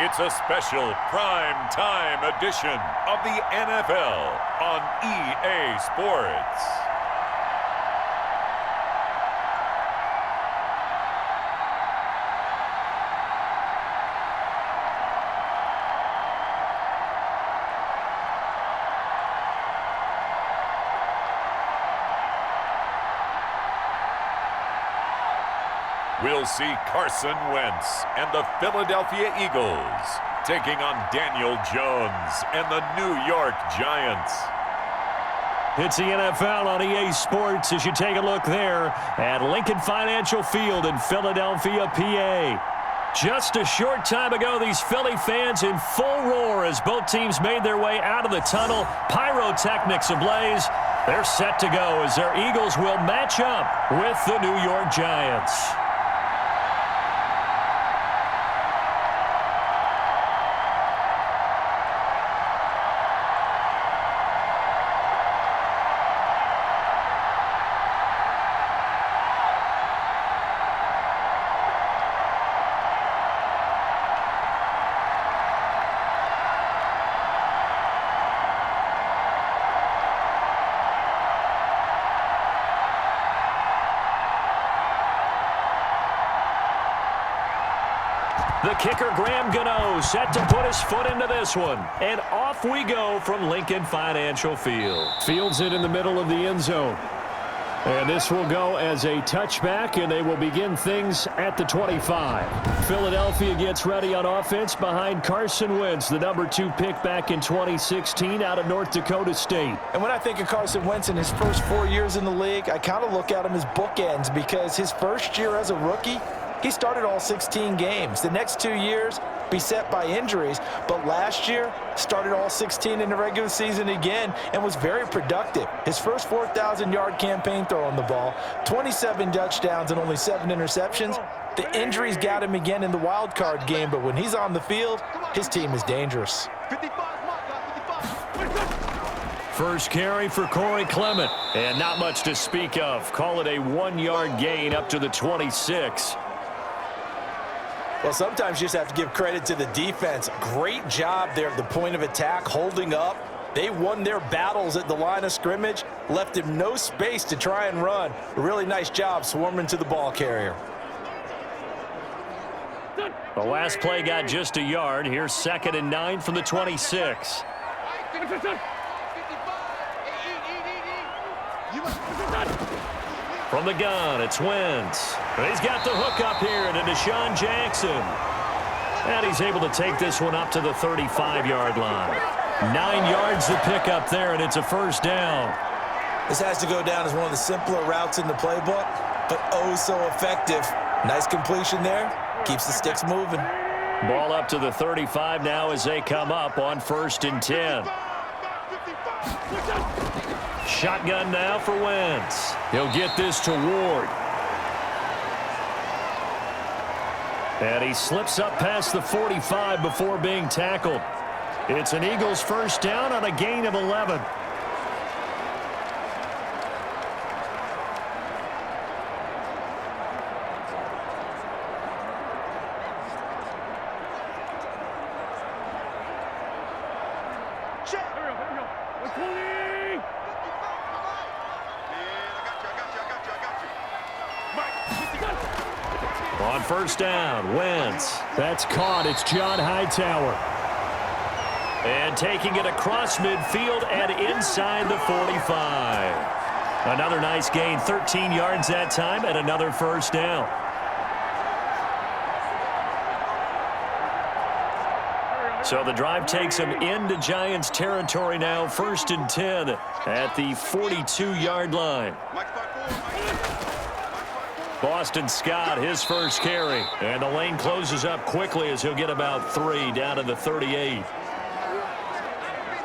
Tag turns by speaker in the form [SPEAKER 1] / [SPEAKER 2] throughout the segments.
[SPEAKER 1] It's a special prime time edition of the NFL on EA Sports. We'll see Carson Wentz and the Philadelphia Eagles taking on Daniel Jones and the New York Giants.
[SPEAKER 2] It's the NFL on EA Sports as you take a look there at Lincoln Financial Field in Philadelphia, PA. Just a short time ago, these Philly fans in full roar as both teams made their way out of the tunnel. Pyrotechnics ablaze. They're set to go as their Eagles will match up with the New York Giants. The kicker, Graham Gano, set to put his foot into this one. And off we go from Lincoln Financial Field. Fields it in the middle of the end zone. And this will go as a touchback, and they will begin things at the 25. Philadelphia gets ready on offense behind Carson Wentz, the number 2 pick back in 2016 out of North Dakota State.
[SPEAKER 3] And when I think of Carson Wentz in his first 4 years in the league, I kind of look at him as bookends because his first year as a rookie, he started all 16 games. The next 2 years, beset by injuries, but last year started all 16 in the regular season again and was very productive. His first 4,000-yard campaign throwing the ball, 27 touchdowns and only 7 interceptions. The injuries got him again in the wild card game, but when he's on the field, his team is dangerous.
[SPEAKER 2] First carry for Corey Clement, and not much to speak of. Call it a 1-yard gain up to the 26.
[SPEAKER 3] Well, sometimes you just have to give credit to the defense. Great job there at the point of attack, holding up. They won their battles at the line of scrimmage, left him no space to try and run. A really nice job swarming to the ball carrier.
[SPEAKER 2] The last play got just a yard. Here's 2nd and 9 from the 26. From the gun, it's Wentz. He's got the hook up here to Deshaun Jackson. And he's able to take this one up to the 35-yard line. 9 yards to pick up there, and it's a first down.
[SPEAKER 3] This has to go down as one of the simpler routes in the playbook, but oh so effective. Nice completion there. Keeps the sticks moving.
[SPEAKER 2] Ball up to the 35 now as they come up on 1st and 10. Shotgun now for Wentz. He'll get this to Ward. And he slips up past the 45 before being tackled. It's an Eagles first down on a gain of 11. On first down, Wentz. That's caught. It's John Hightower. And taking it across midfield and inside the 45. Another nice gain, 13 yards that time, and another first down. So the drive takes him into Giants territory now, 1st and 10 at the 42-yard line. Boston Scott, his first carry. And the lane closes up quickly as he'll get about 3 down to the 38.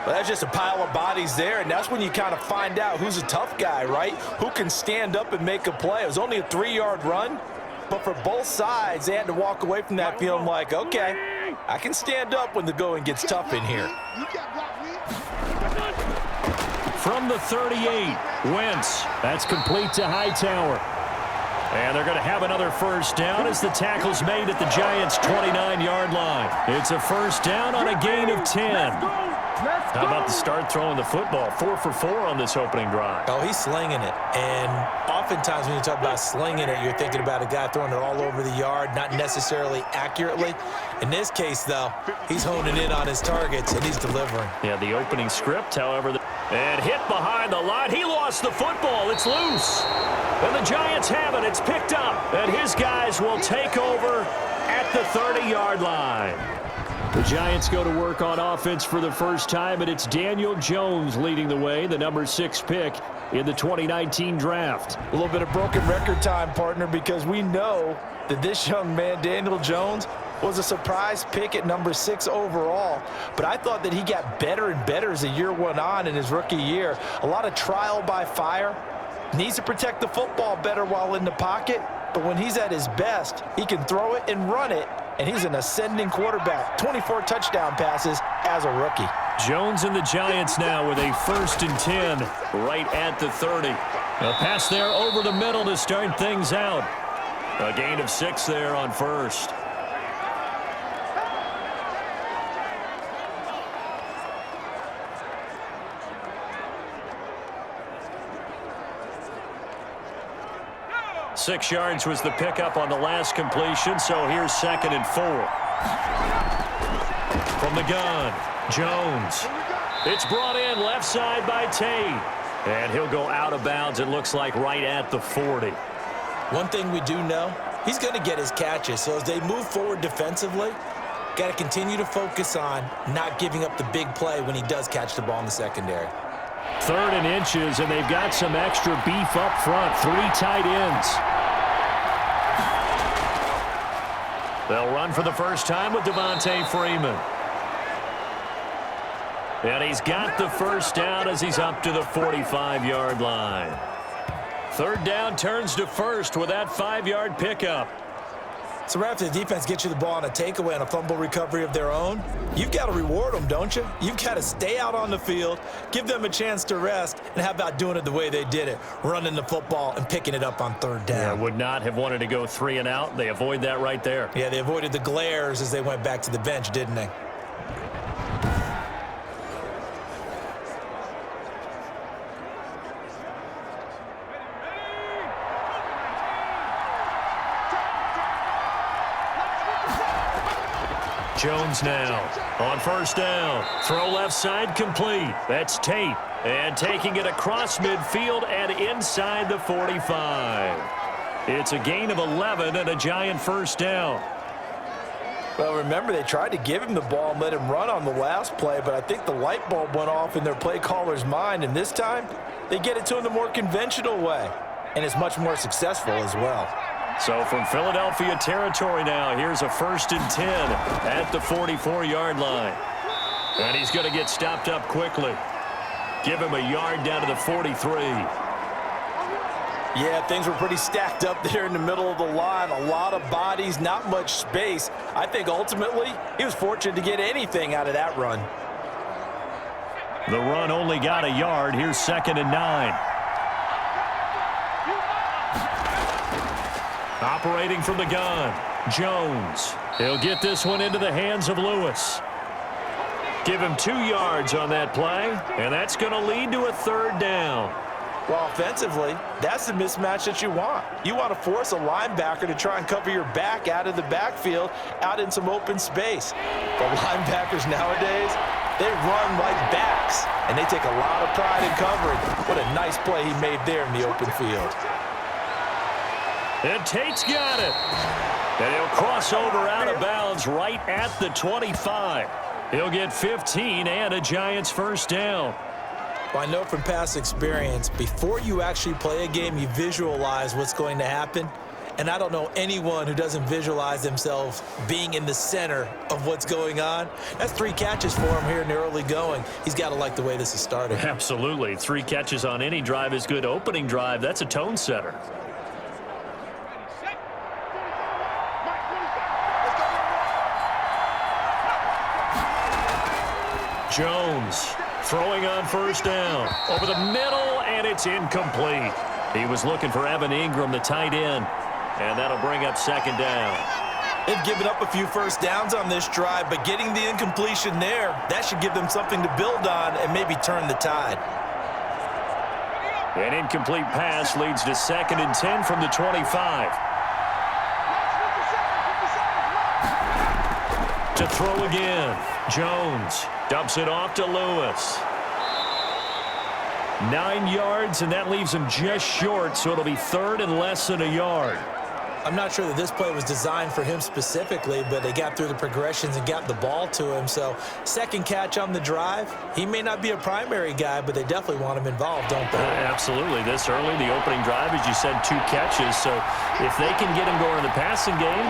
[SPEAKER 3] Well, that's just a pile of bodies there, and that's when you kind of find out who's a tough guy, right? Who can stand up and make a play. It was only a 3-yard run, but for both sides, they had to walk away from that feeling like, okay, I can stand up when the going gets tough in here.
[SPEAKER 2] From the 38, Wentz. That's complete to Hightower. And they're going to have another first down as the tackle's made at the Giants' 29-yard line. It's a first down on a gain of 10. How about the start throwing the football? 4 for 4 on this opening drive.
[SPEAKER 3] Oh, he's slinging it. And oftentimes when you talk about slinging it, you're thinking about a guy throwing it all over the yard, not necessarily accurately. In this case, though, he's honing in on his targets, and he's delivering.
[SPEAKER 2] Yeah, the opening script, however, and hit behind the line. He lost the football. It's loose. And the Giants have it. It's picked up. And his guys will take over at the 30-yard line. The Giants go to work on offense for the first time, and it's Daniel Jones leading the way, the number 6 pick in the 2019 draft.
[SPEAKER 3] A little bit of broken record time, partner, because we know that this young man, Daniel Jones, was a surprise pick at number 6 overall. But I thought that he got better and better as the year went on in his rookie year. A lot of trial by fire. Needs to protect the football better while in the pocket. But when he's at his best, he can throw it and run it. And he's an ascending quarterback. 24 touchdown passes as a rookie.
[SPEAKER 2] Jones and the Giants now with a 1st and 10 right at the 30. A pass there over the middle to start things out. A gain of 6 there on first. Six yards was the pickup on the last completion, so here's 2nd and 4. From the gun, Jones. It's brought in left side by Tate. And he'll go out of bounds, it looks like, right at the 40.
[SPEAKER 3] One thing we do know, he's going to get his catches. So as they move forward defensively, got to continue to focus on not giving up the big play when he does catch the ball in the secondary.
[SPEAKER 2] 3rd and inches, and they've got some extra beef up front. 3 tight ends. They'll run for the first time with Devontae Freeman. And he's got the first down as he's up to the 45-yard line. 3rd down turns to 1st with that 5-yard pickup.
[SPEAKER 3] So right after the defense gets you the ball on a takeaway and a fumble recovery of their own, you've got to reward them, don't you? You've got to stay out on the field, give them a chance to rest, and how about doing it the way they did it, running the football and picking it up on 3rd down.
[SPEAKER 2] Yeah, would not have wanted to go 3 and out. They avoid that right there.
[SPEAKER 3] Yeah, they avoided the glares as they went back to the bench, didn't they?
[SPEAKER 2] Jones now on 1st down. Throw left side complete. That's Tate. And taking it across midfield and inside the 45. It's a gain of 11 and a Giant 1st down.
[SPEAKER 3] Well, remember, they tried to give him the ball and let him run on the last play, but I think the light bulb went off in their play caller's mind, and this time they get it to him the more conventional way, and it's much more successful as well.
[SPEAKER 2] So from Philadelphia territory now, here's a 1st and 10 at the 44-yard line. And he's going to get stopped up quickly. Give him a yard down to the 43.
[SPEAKER 3] Yeah, things were pretty stacked up there in the middle of the line. A lot of bodies, not much space. I think ultimately he was fortunate to get anything out of that run.
[SPEAKER 2] The run only got a yard. Here's 2nd and 9. Operating from the gun, Jones. He'll get this one into the hands of Lewis. Give him 2 yards on that play, and that's going to lead to a 3rd down.
[SPEAKER 3] Well, offensively, that's the mismatch that you want. You want to force a linebacker to try and cover your back out of the backfield, out in some open space. But linebackers nowadays, they run like backs, and they take a lot of pride in covering. What a nice play he made there in the open field.
[SPEAKER 2] And Tate's got it. And he'll cross over out of bounds right at the 25. He'll get 15 and a Giants 1st down.
[SPEAKER 3] Well, I know from past experience, before you actually play a game, you visualize what's going to happen. And I don't know anyone who doesn't visualize themselves being in the center of what's going on. That's 3 catches for him here in the early going. He's got to like the way this is started.
[SPEAKER 2] Absolutely. 3 catches on any drive is good. Opening drive, that's a tone setter. Jones throwing on 1st down. Over the middle, and it's incomplete. He was looking for Evan Ingram, the tight end, and that'll bring up second down.
[SPEAKER 3] They've given up a few first downs on this drive, but getting the incompletion there, that should give them something to build on and maybe turn the tide.
[SPEAKER 2] An incomplete pass leads to 2nd and 10 from the 25. To throw again. Jones dumps it off to Lewis. 9 yards, and that leaves him just short, so it'll be 3rd and less than a yard.
[SPEAKER 3] I'm not sure that this play was designed for him specifically, but they got through the progressions and got the ball to him. So, second catch on the drive. He may not be a primary guy, but they definitely want him involved, don't they?
[SPEAKER 2] Absolutely. This early, the opening drive, as you said, 2 catches. So, if they can get him going in the passing game,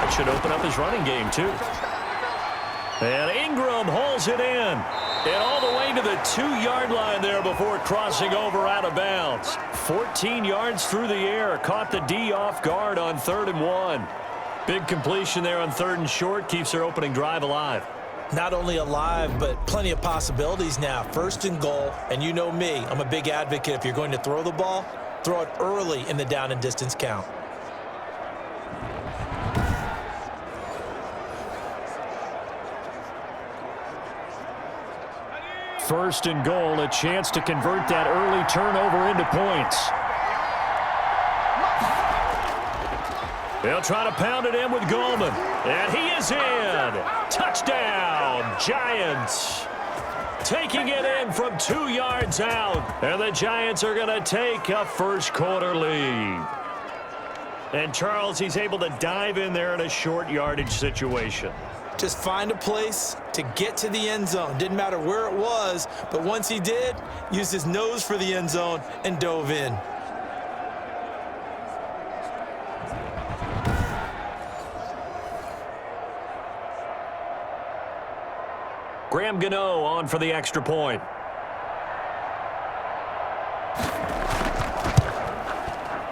[SPEAKER 2] that should open up his running game, too. And Ingram hauls it in. And all the way to the 2-yard line there before crossing over out of bounds. 14 yards through the air. Caught the D off guard on 3rd and 1. Big completion there on 3rd and short. Keeps their opening drive alive.
[SPEAKER 3] Not only alive, but plenty of possibilities now. 1st and goal. And you know me, I'm a big advocate. If you're going to throw the ball, throw it early in the down and distance count.
[SPEAKER 2] 1st and goal, a chance to convert that early turnover into points. They'll try to pound it in with Goldman. And he is in. Touchdown, Giants. Taking it in from 2 yards out. And the Giants are going to take a first-quarter lead. And Charles, he's able to dive in there in a short yardage situation.
[SPEAKER 3] Just find a place to get to the end zone. Didn't matter where it was, but once he did, used his nose for the end zone and dove in.
[SPEAKER 2] Graham Gano on for the extra point.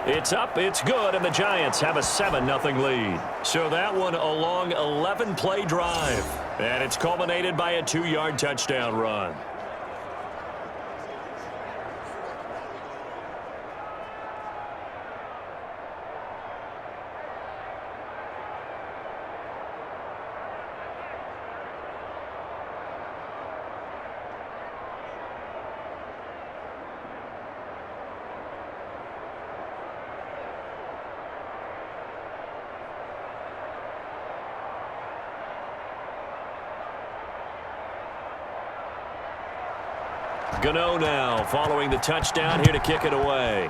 [SPEAKER 2] It's up, it's good, and the Giants have a 7-0 lead. So that one a long 11-play drive. And it's culminated by a 2-yard touchdown run. Gano now following the touchdown here to kick it away.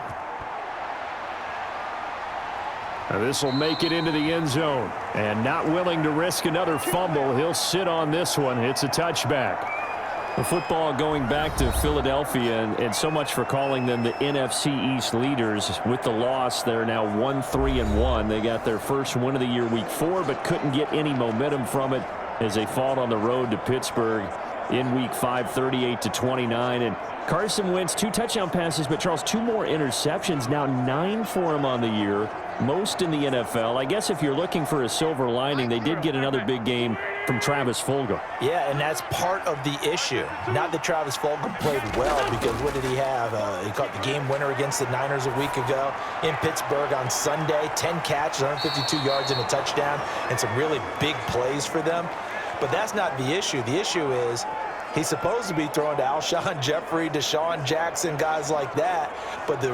[SPEAKER 2] This will make it into the end zone. And not willing to risk another fumble, he'll sit on this one. It's a touchback. The football going back to Philadelphia, and so much for calling them the NFC East leaders. With the loss, they're now 1-3-1. They got their first win of the year week 4, but couldn't get any momentum from it as they fought on the road to Pittsburgh in week 5, 38-29. And Carson Wentz, 2 touchdown passes, but Charles, 2 more interceptions, now 9 for him on the year, most in the NFL. I guess if you're looking for a silver lining, they did get another big game from Travis Fulgham.
[SPEAKER 3] Yeah, and that's part of the issue. Not that Travis Fulgham played well, because what did he have? He caught the game winner against the Niners a week ago in Pittsburgh on Sunday. 10 catches, 152 yards and a touchdown, and some really big plays for them. But that's not the issue. The issue is he's supposed to be throwing to Alshon Jeffrey, Deshaun Jackson, guys like that. But the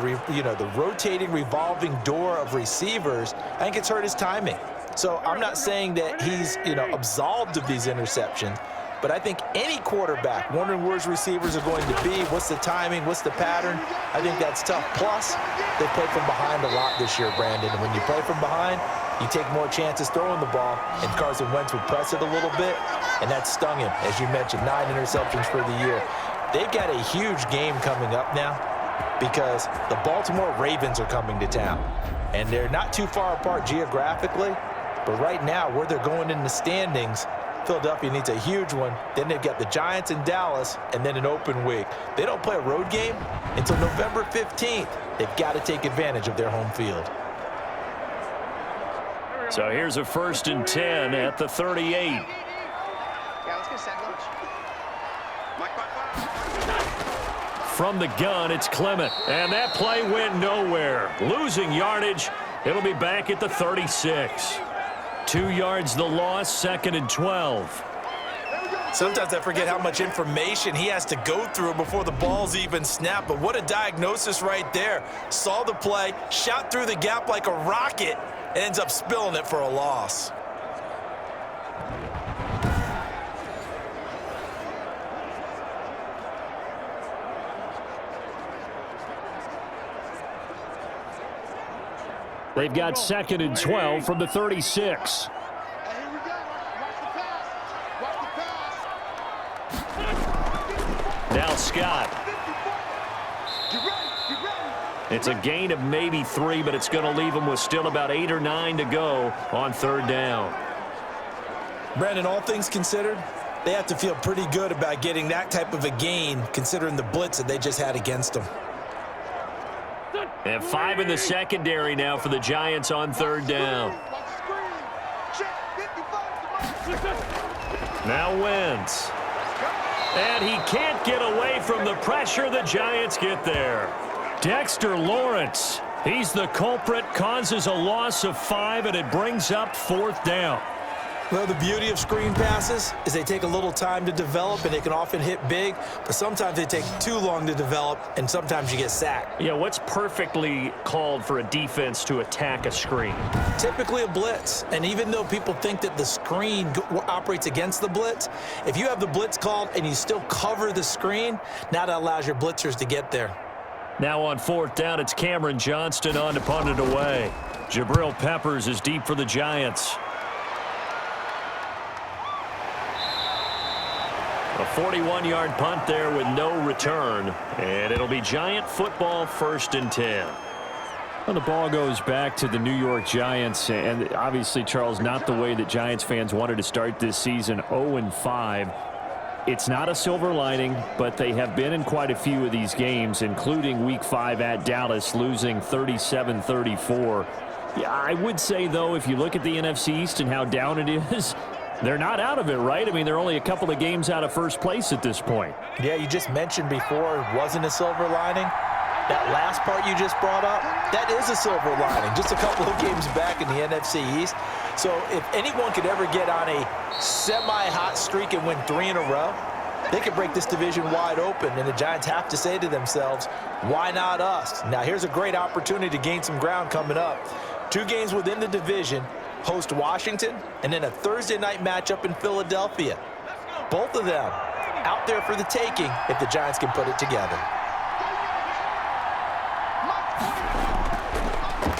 [SPEAKER 3] rotating, revolving door of receivers, I think it's hurt his timing. So I'm not saying that he's absolved of these interceptions, but I think any quarterback wondering where his receivers are going to be, what's the timing, what's the pattern, I think that's tough. Plus, they played from behind a lot this year, Brandon. And when you play from behind, you take more chances throwing the ball, and Carson Wentz would press it a little bit, and that stung him. As you mentioned, 9 interceptions for the year. They've got a huge game coming up now because the Baltimore Ravens are coming to town, and they're not too far apart geographically, but right now, where they're going in the standings, Philadelphia needs a huge one. Then they've got the Giants in Dallas, and then an open week. They don't play a road game until November 15th. They've got to take advantage of their home field.
[SPEAKER 2] So here's a 1st and 10 at the 38.
[SPEAKER 4] Yeah, let's go sandwich.
[SPEAKER 2] from the gun, it's Clement. And that play went nowhere. Losing yardage. It'll be back at the 36. 2 yards the loss, 2nd and 12.
[SPEAKER 3] Sometimes I forget how much information he has to go through before the ball's even snapped. But what a diagnosis right there. Saw the play, shot through the gap like a rocket, and ends up spilling it for a loss.
[SPEAKER 2] They've got 2nd and 12 from the 36. Now Scott. It's a gain of maybe 3, but it's going to leave them with still about 8 or 9 to go on 3rd down.
[SPEAKER 3] Brandon, all things considered, they have to feel pretty good about getting that type of a gain considering the blitz that they just had against them.
[SPEAKER 2] And 5 in the secondary now for the Giants on 3rd down. Now Wentz. And he can't get away from the pressure. The Giants get there. Dexter Lawrence, he's the culprit, causes a loss of 5, and it brings up 4th down.
[SPEAKER 3] Well, the beauty of screen passes is they take a little time to develop, and they can often hit big, but sometimes they take too long to develop, and sometimes you get sacked.
[SPEAKER 2] Yeah, what's perfectly called for a defense to attack a screen?
[SPEAKER 3] Typically a blitz, and even though people think that the screen operates against the blitz, if you have the blitz called and you still cover the screen, now that allows your blitzers to get there.
[SPEAKER 2] Now on 4th down, it's Cameron Johnston on to punt it away. Jabril Peppers is deep for the Giants. A 41-yard punt there with no return, and it'll be Giant football, 1st and 10.
[SPEAKER 4] Well, the ball goes back to the New York Giants, and obviously, Charles, not the way that Giants fans wanted to start this season, 0-5. It's not a silver lining, but they have been in quite a few of these games, including Week 5 at Dallas, losing 37-34. Yeah, I would say, though, if you look at the NFC East and how down it is, they're not out of it, right? I mean, they're only a couple of games out of 1st place at this point.
[SPEAKER 3] Yeah, you just mentioned before it wasn't a silver lining. That last part you just brought up, that is a silver lining. Just a couple of games back in the NFC East. So if anyone could ever get on a semi-hot streak and win 3 in a row, they could break this division wide open, and the Giants have to say to themselves, why not us? Now, here's a great opportunity to gain some ground coming up. 2 games within the division. Host Washington, and then a Thursday night matchup in Philadelphia. Both of them out there for the taking if the Giants can put it together.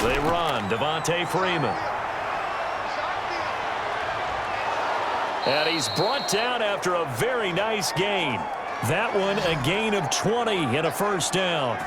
[SPEAKER 2] They run. Devontae Freeman. And he's brought down after a very nice gain. That one a gain of 20 and a 1st down.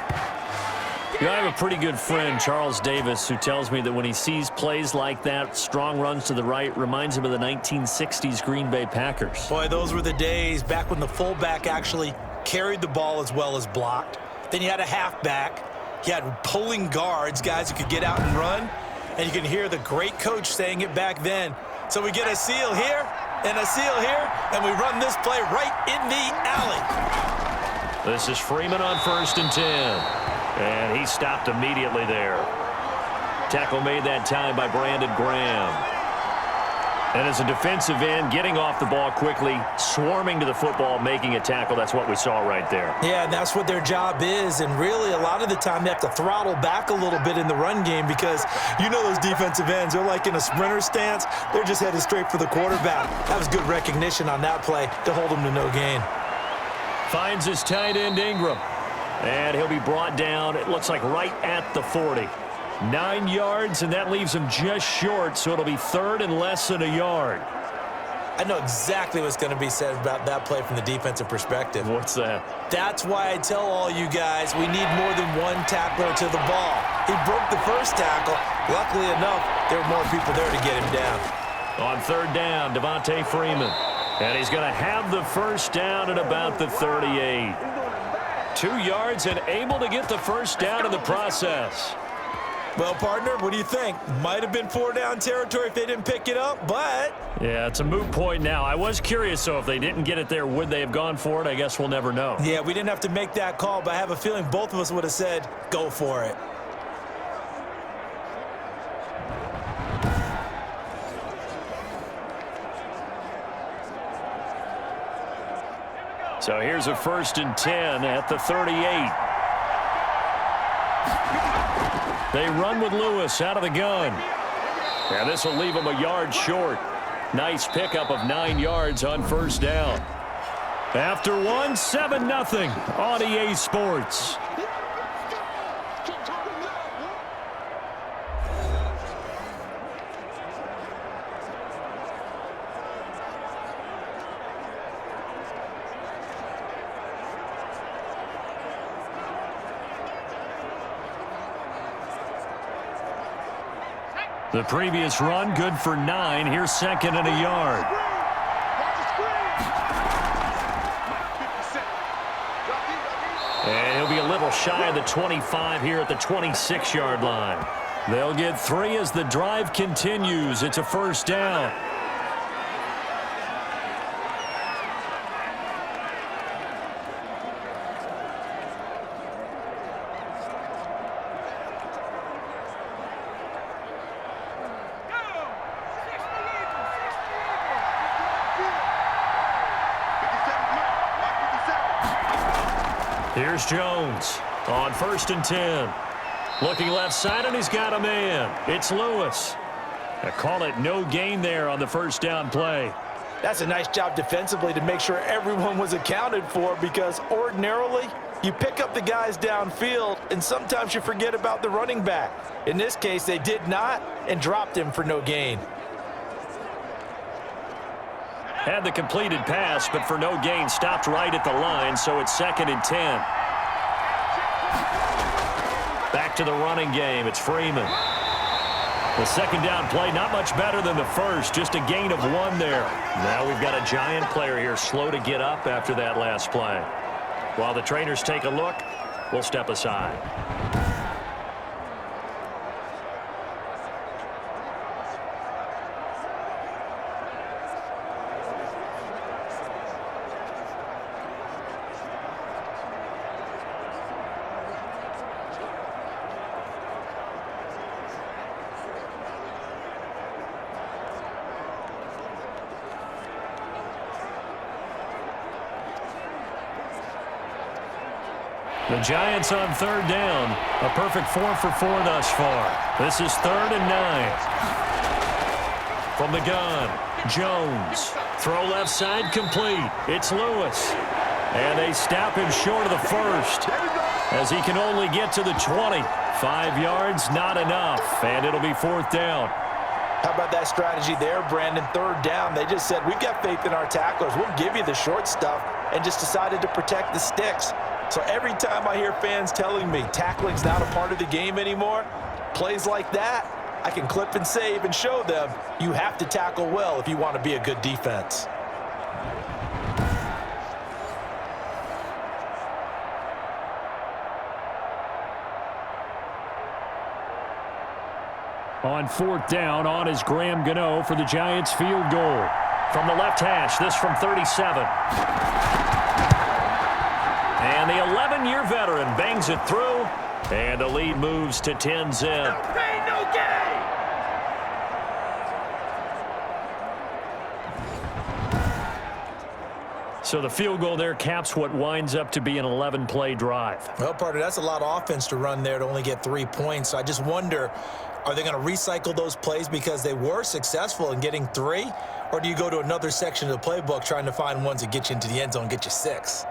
[SPEAKER 2] You know, I have a pretty good friend, Charles Davis, who tells me that when he sees plays like that, strong runs to the right, reminds him of the 1960s Green Bay Packers.
[SPEAKER 3] Boy, those were the days back when the fullback actually carried the ball as well as blocked. Then you had a halfback. You had pulling guards, guys who could get out and run. And you can hear the great coach saying it back then. So we get a seal here and a seal here, and we run this play right in the alley.
[SPEAKER 2] This is Freeman on 1st and 10. And he stopped immediately there. Tackle made that time by Brandon Graham. And as a defensive end, getting off the ball quickly, swarming to the football, making a tackle. That's what we saw right there.
[SPEAKER 3] Yeah, and that's what their job is. And really, a lot of the time, they have to throttle back a little bit in the run game because you know those defensive ends, they're like in a sprinter stance. They're just headed straight for the quarterback. That was good recognition on that play to hold him to no gain.
[SPEAKER 2] Finds his tight end, Ingram. And he'll be brought down, it looks like right at the 40. 9 yards, and that leaves him just short, so it'll be 3rd and less than a yard.
[SPEAKER 3] I know exactly what's going to be said about that play from the defensive perspective.
[SPEAKER 2] What's that?
[SPEAKER 3] That's why I tell all you guys we need more than one tackler to the ball. He broke the first tackle. Luckily enough, there were more people there to get him down.
[SPEAKER 2] On 3rd down, Devontae Freeman. And he's going to have the 1st down at about the 38. 2 yards and able to get the 1st down in the process.
[SPEAKER 3] Well, partner, what do you think? Might have been 4-down territory if they didn't pick it up, but...
[SPEAKER 2] Yeah, it's a moot point now. I was curious, so if they didn't get it there, would they have gone for it? I guess we'll never know.
[SPEAKER 3] Yeah, we didn't have to make that call, but I have a feeling both of us would have said, go for it.
[SPEAKER 2] So here's a 1st and 10 at the 38. They run with Lewis out of the gun. And this will leave them a yard short. Nice pickup of 9 yards on 1st down. After one, 7-0 on EA Sports. The previous run, good for 9. Here's 2nd and a yard. And he'll be a little shy of the 25 here at the 26-yard line. They'll get 3 as the drive continues. It's a 1st down. Here's Jones on 1st and 10. Looking left side, and he's got a man. It's Lewis. I call it no gain there on the 1st down play.
[SPEAKER 3] That's a nice job defensively to make sure everyone was accounted for, because ordinarily you pick up the guys downfield and sometimes you forget about the running back. In this case, they did not and dropped him for no gain.
[SPEAKER 2] Had the completed pass, but for no gain, stopped right at the line, so it's 2nd and 10. Back to the running game. It's Freeman. The 2nd down play, not much better than the 1st, just a gain of 1 there. Now we've got a Giant player here slow to get up after that last play. While the trainers take a look, we'll step aside. The Giants on 3rd down. A perfect 4 for 4 thus far. This is 3rd and 9. From the gun, Jones. Throw left side complete. It's Lewis. And they stop him short of the 1st as he can only get to the 20. 5 yards, not enough. And it'll be 4th down.
[SPEAKER 3] How about that strategy there, Brandon? 3rd down. They just said, we've got faith in our tacklers. We'll give you the short stuff, and just decided to protect the sticks. So every time I hear fans telling me tackling's not a part of the game anymore, plays like that, I can clip and save and show them you have to tackle well if you want to be a good defense.
[SPEAKER 2] On 4th down, on is Graham Gano for the Giants field goal. From the left hash, this from 37. And the 11-year veteran bangs it through, and the lead moves to 10-zip.
[SPEAKER 5] No pain, no gain.
[SPEAKER 2] So the field goal there caps what winds up to be an 11-play drive.
[SPEAKER 3] Well, partner, that's a lot of offense to run there to only get 3 points. So I just wonder, are they going to recycle those plays because they were successful in getting 3? Or do you go to another section of the playbook trying to find ones that get you into the end zone and get you 6?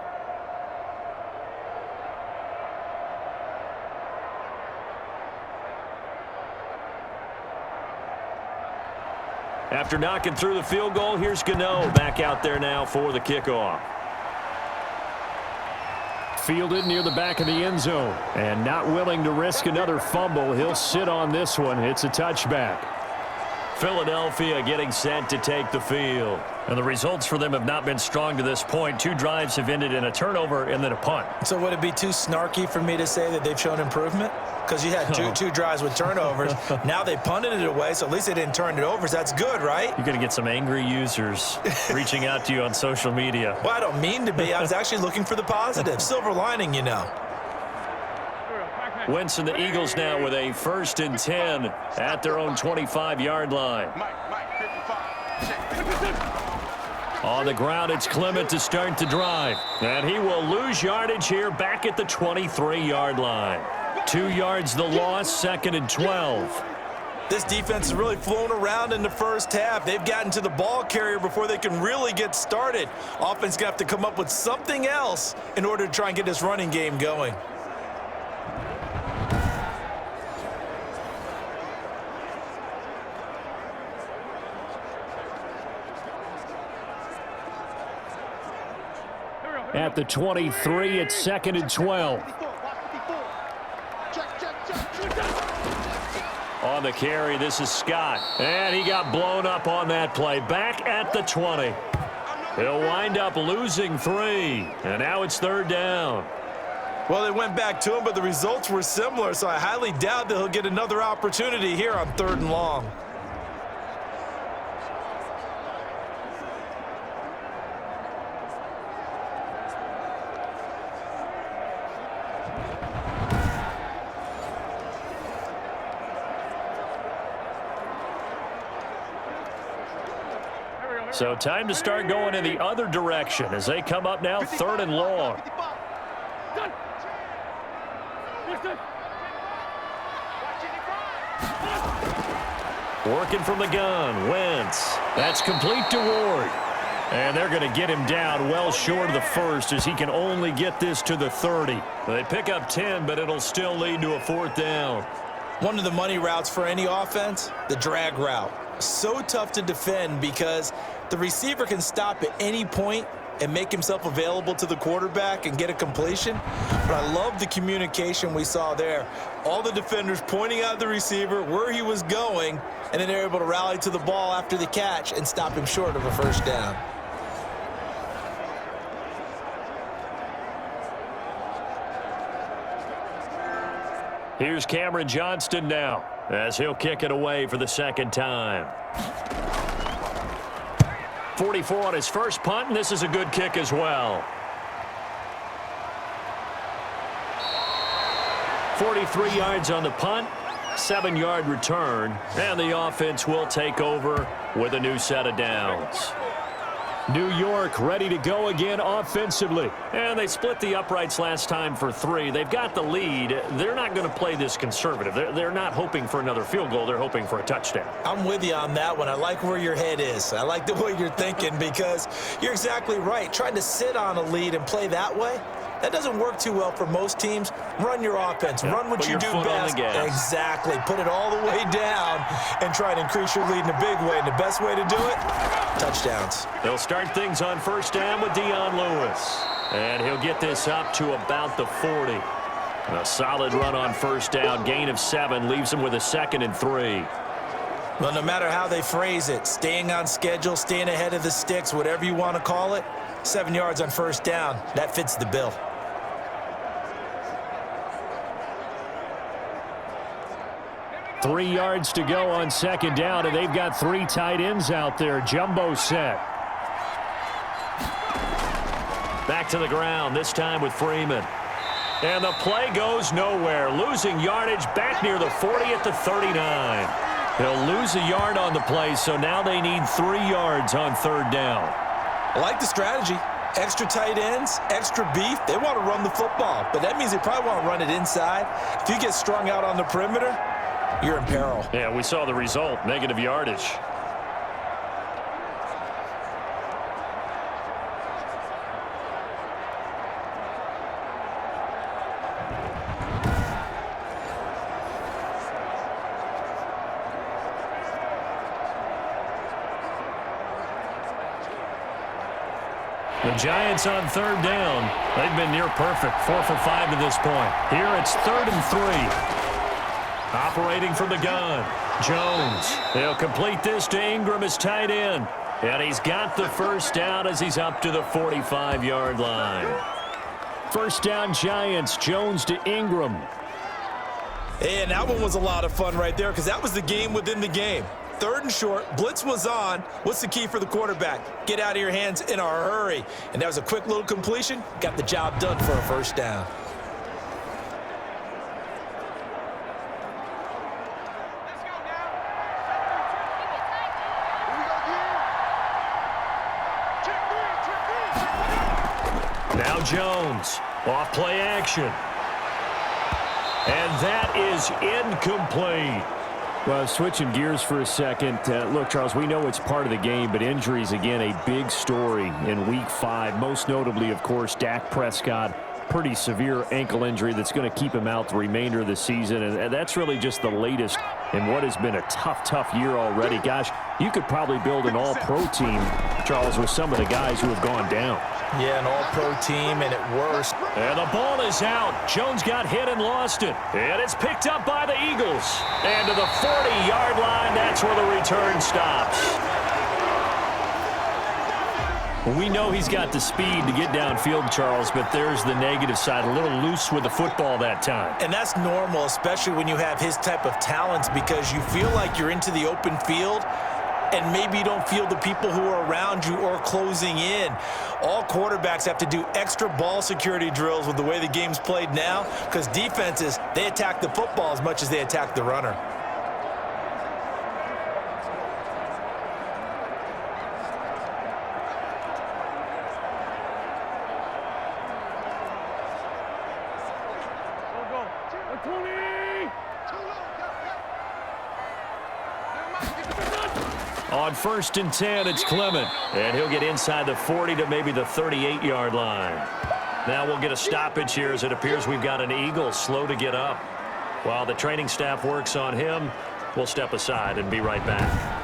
[SPEAKER 2] After knocking through the field goal, here's Gano back out there now for the kickoff.
[SPEAKER 4] Fielded near the back of the end zone, and not willing to risk another fumble. He'll sit on this one. It's a touchback.
[SPEAKER 2] Philadelphia getting set to take the field.
[SPEAKER 4] And the results for them have not been strong to this point. 2 drives have ended in a turnover and then a punt.
[SPEAKER 3] So would it be too snarky for me to say that they've shown improvement? Because you had two drives with turnovers. Now they punted it away, so at least they didn't turn it over. So that's good, right?
[SPEAKER 4] You're going to get some angry users reaching out to you on social media.
[SPEAKER 3] Well, I don't mean to be. I was actually looking for the positive. Silver lining, you know.
[SPEAKER 2] Wentz and the Eagles now with a 1st and 10 at their own 25-yard line. On the ground, it's Clement to start the drive. And he will lose yardage here back at the 23-yard line. 2 yards the loss, 2nd and 12.
[SPEAKER 3] This defense has really flown around in the first half. They've gotten to the ball carrier before they can really get started. Offense going to have to come up with something else in order to try and get this running game going.
[SPEAKER 2] At the 23, it's 2nd and 12. On the carry, this is Scott. And he got blown up on that play. Back at the 20. He'll wind up losing 3. And now it's 3rd down.
[SPEAKER 3] Well, they went back to him, but the results were similar, so I highly doubt that he'll get another opportunity here on 3rd and long.
[SPEAKER 2] So time to start going in the other direction as they come up now 3rd and long. Working from the gun, Wentz. That's complete to Ward. And they're going to get him down well short of the 1st as he can only get this to the 30. They pick up 10, but it'll still lead to a 4th down.
[SPEAKER 3] One of the money routes for any offense, the drag route. So tough to defend because the receiver can stop at any point and make himself available to the quarterback and get a completion. But I love the communication we saw there. All the defenders pointing out the receiver, where he was going, and then they're able to rally to the ball after the catch and stop him short of a 1st down.
[SPEAKER 2] Here's Cameron Johnston now as he'll kick it away for the 2nd time. 44 on his first punt, and this is a good kick as well. 43 yards on the punt, 7-yard return, and the offense will take over with a new set of downs. New York ready to go again offensively. And they split the uprights last time for 3. They've got the lead. They're not going to play this conservative. They're not hoping for another field goal. They're hoping for a touchdown.
[SPEAKER 3] I'm with you on that one. I like where your head is. I like the way you're thinking because you're exactly right. Trying to sit on a lead and play that way, that doesn't work too well for most teams. Run your offense. Run what you do best. Exactly. Put it all the way down and try to increase your lead in a big way. And the best way to do it, touchdowns.
[SPEAKER 2] They'll start things on 1st down with Dion Lewis. And he'll get this up to about the 40. A solid run on 1st down. Gain of 7 leaves him with a 2nd and 3.
[SPEAKER 3] Well, no matter how they phrase it, staying on schedule, staying ahead of the sticks, whatever you want to call it, 7 yards on 1st down, that fits the bill.
[SPEAKER 2] Three yards to go on 2nd down, and they've got 3 tight ends out there. Jumbo set. Back to the ground, this time with Freeman. And the play goes nowhere. Losing yardage back near the 40 at the 39. He'll lose a yard on the play, so now they need 3 yards on 3rd down.
[SPEAKER 3] I like the strategy. Extra tight ends, extra beef. They want to run the football, but that means they probably want to run it inside. If you get strung out on the perimeter, you're in peril.
[SPEAKER 2] Yeah, we saw the result, negative yardage. The Giants on 3rd down. They've been near perfect, 4 for 5 to this point. Here it's 3rd and 3. Operating from the gun, Jones. He'll complete this to Ingram as tight end. And he's got the first down as he's up to the 45-yard line.
[SPEAKER 4] First down, Giants. Jones to Ingram.
[SPEAKER 3] And that one was a lot of fun right there because that was the game within the game. 3rd and short, blitz was on. What's the key for the quarterback? Get out of your hands in a hurry. And that was a quick little completion. Got the job done for a first down.
[SPEAKER 2] Now Jones, off play action. And that is incomplete.
[SPEAKER 4] Well, switching gears for a second. Look, Charles, we know it's part of the game, but injuries, again, a big story in Week 5. Most notably, of course, Dak Prescott. Pretty severe ankle injury that's going to keep him out the remainder of the season. And that's really just the latest in what has been a tough year already. Gosh, you could probably build an all-pro team, Charles, with some of the guys who have gone down.
[SPEAKER 3] Yeah, an all-pro team, and at worst.
[SPEAKER 2] And the ball is out. Jones got hit and lost it. And it's picked up by the Eagles. And to the 40-yard line, that's where the return stops.
[SPEAKER 4] We know he's got the speed to get downfield, Charles, but there's the negative side. A little loose with the football that time.
[SPEAKER 3] And that's normal, especially when you have his type of talents, because you feel like you're into the open field and maybe you don't feel the people who are around you or closing in. All quarterbacks have to do extra ball security drills with the way the game's played now because defenses, they attack the football as much as they attack the runner.
[SPEAKER 2] On 1st and 10, it's Clement. And he'll get inside the 40 to maybe the 38-yard line. Now we'll get a stoppage here as it appears we've got an Eagle slow to get up. While the training staff works on him, we'll step aside and be right back.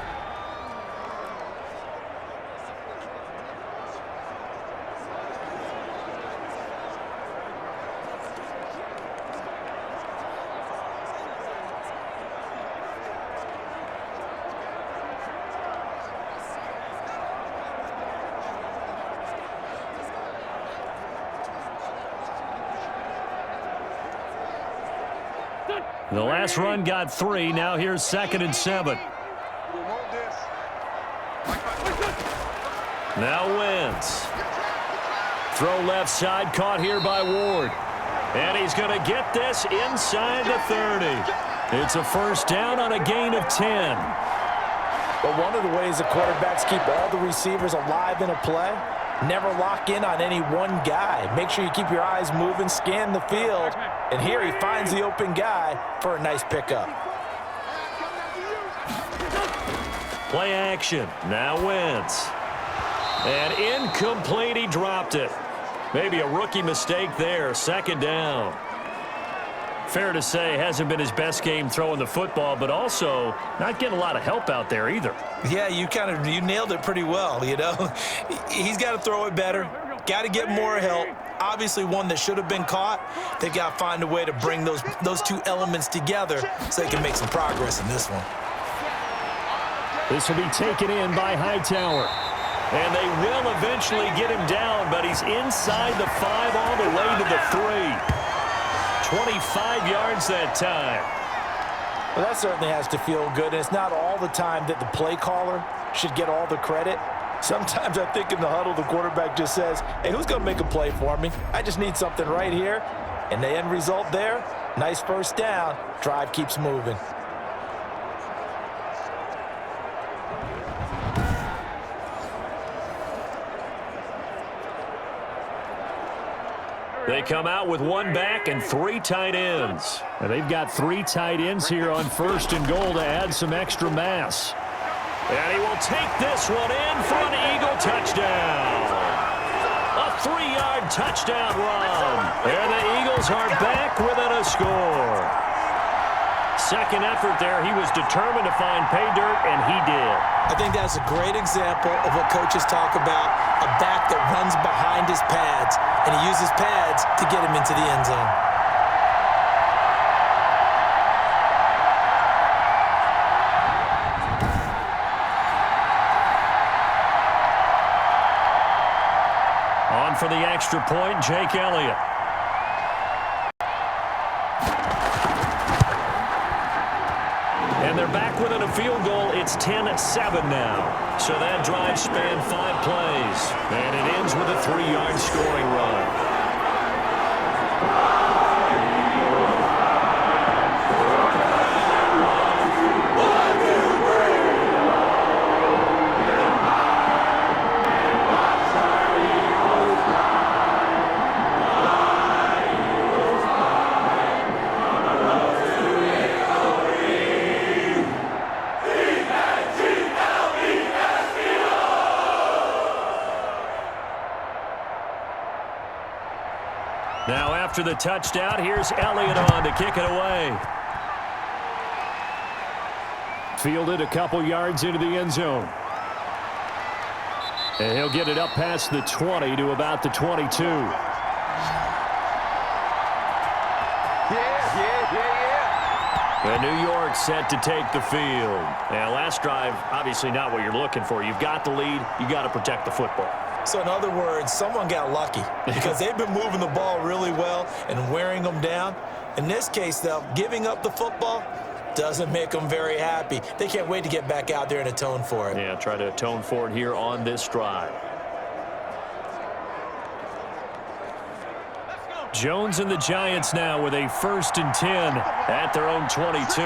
[SPEAKER 2] The last run got 3. Now here's 2nd and 7. Now Wentz. Throw left side, caught here by Ward. And he's going to get this inside the 30. It's a first down on a gain of 10.
[SPEAKER 3] But one of the ways the quarterbacks keep all the receivers alive in a play, never lock in on any one guy. Make sure you keep your eyes moving, scan the field. And here he finds the open guy for a nice pickup.
[SPEAKER 2] Play action. Now Wentz. And incomplete. He dropped it. Maybe a rookie mistake there. 2nd down. Fair to say, hasn't been his best game throwing the football, but also not getting a lot of help out there either.
[SPEAKER 3] Yeah, you nailed it pretty well, you know. He's got to throw it better. Got to get more help. Obviously one that should have been caught. They've got to find a way to bring those two elements together so they can make some progress in this one.
[SPEAKER 2] This will be taken in by Hightower. And they will eventually get him down, but he's inside the 5 all the way to the 3. 25 yards that time.
[SPEAKER 3] Well, that certainly has to feel good. And it's not all the time that the play caller should get all the credit. Sometimes I think in the huddle, the quarterback just says, hey, who's going to make a play for me? I just need something right here. And the end result there, nice first down. Drive keeps moving.
[SPEAKER 2] They come out with 1 back and 3 tight ends.
[SPEAKER 4] And they've got 3 tight ends here on 1st and goal to add some extra mass.
[SPEAKER 2] And he will take this one in for an Eagle touchdown. A 3-yard touchdown run. And the Eagles are back within a score. Second effort there. He was determined to find pay dirt, and he did.
[SPEAKER 3] I think that's a great example of what coaches talk about, a back that runs behind his pads, and he uses pads to get him into the end zone.
[SPEAKER 2] On for the extra point, Jake Elliott. And they're back within a field goal. It's 10-7 now. So that drive spanned 5 plays. And it ends with a 3-yard scoring run. Now after the touchdown, here's Elliott on to kick it away.
[SPEAKER 4] Fielded a couple yards into the end zone. And he'll get it up past the 20 to about the 22.
[SPEAKER 2] And New York set to take the field. Now, last drive, obviously not what you're looking for. You've got the lead. You got to protect the football.
[SPEAKER 3] So in other words, someone got lucky because they've been moving the ball really well and wearing them down. In this case, though, giving up the football doesn't make them very happy. They can't wait to get back out there and atone for it.
[SPEAKER 2] Yeah, try to atone for it here on this drive.
[SPEAKER 4] Jones and the Giants now with a 1st and 10 at their own 22.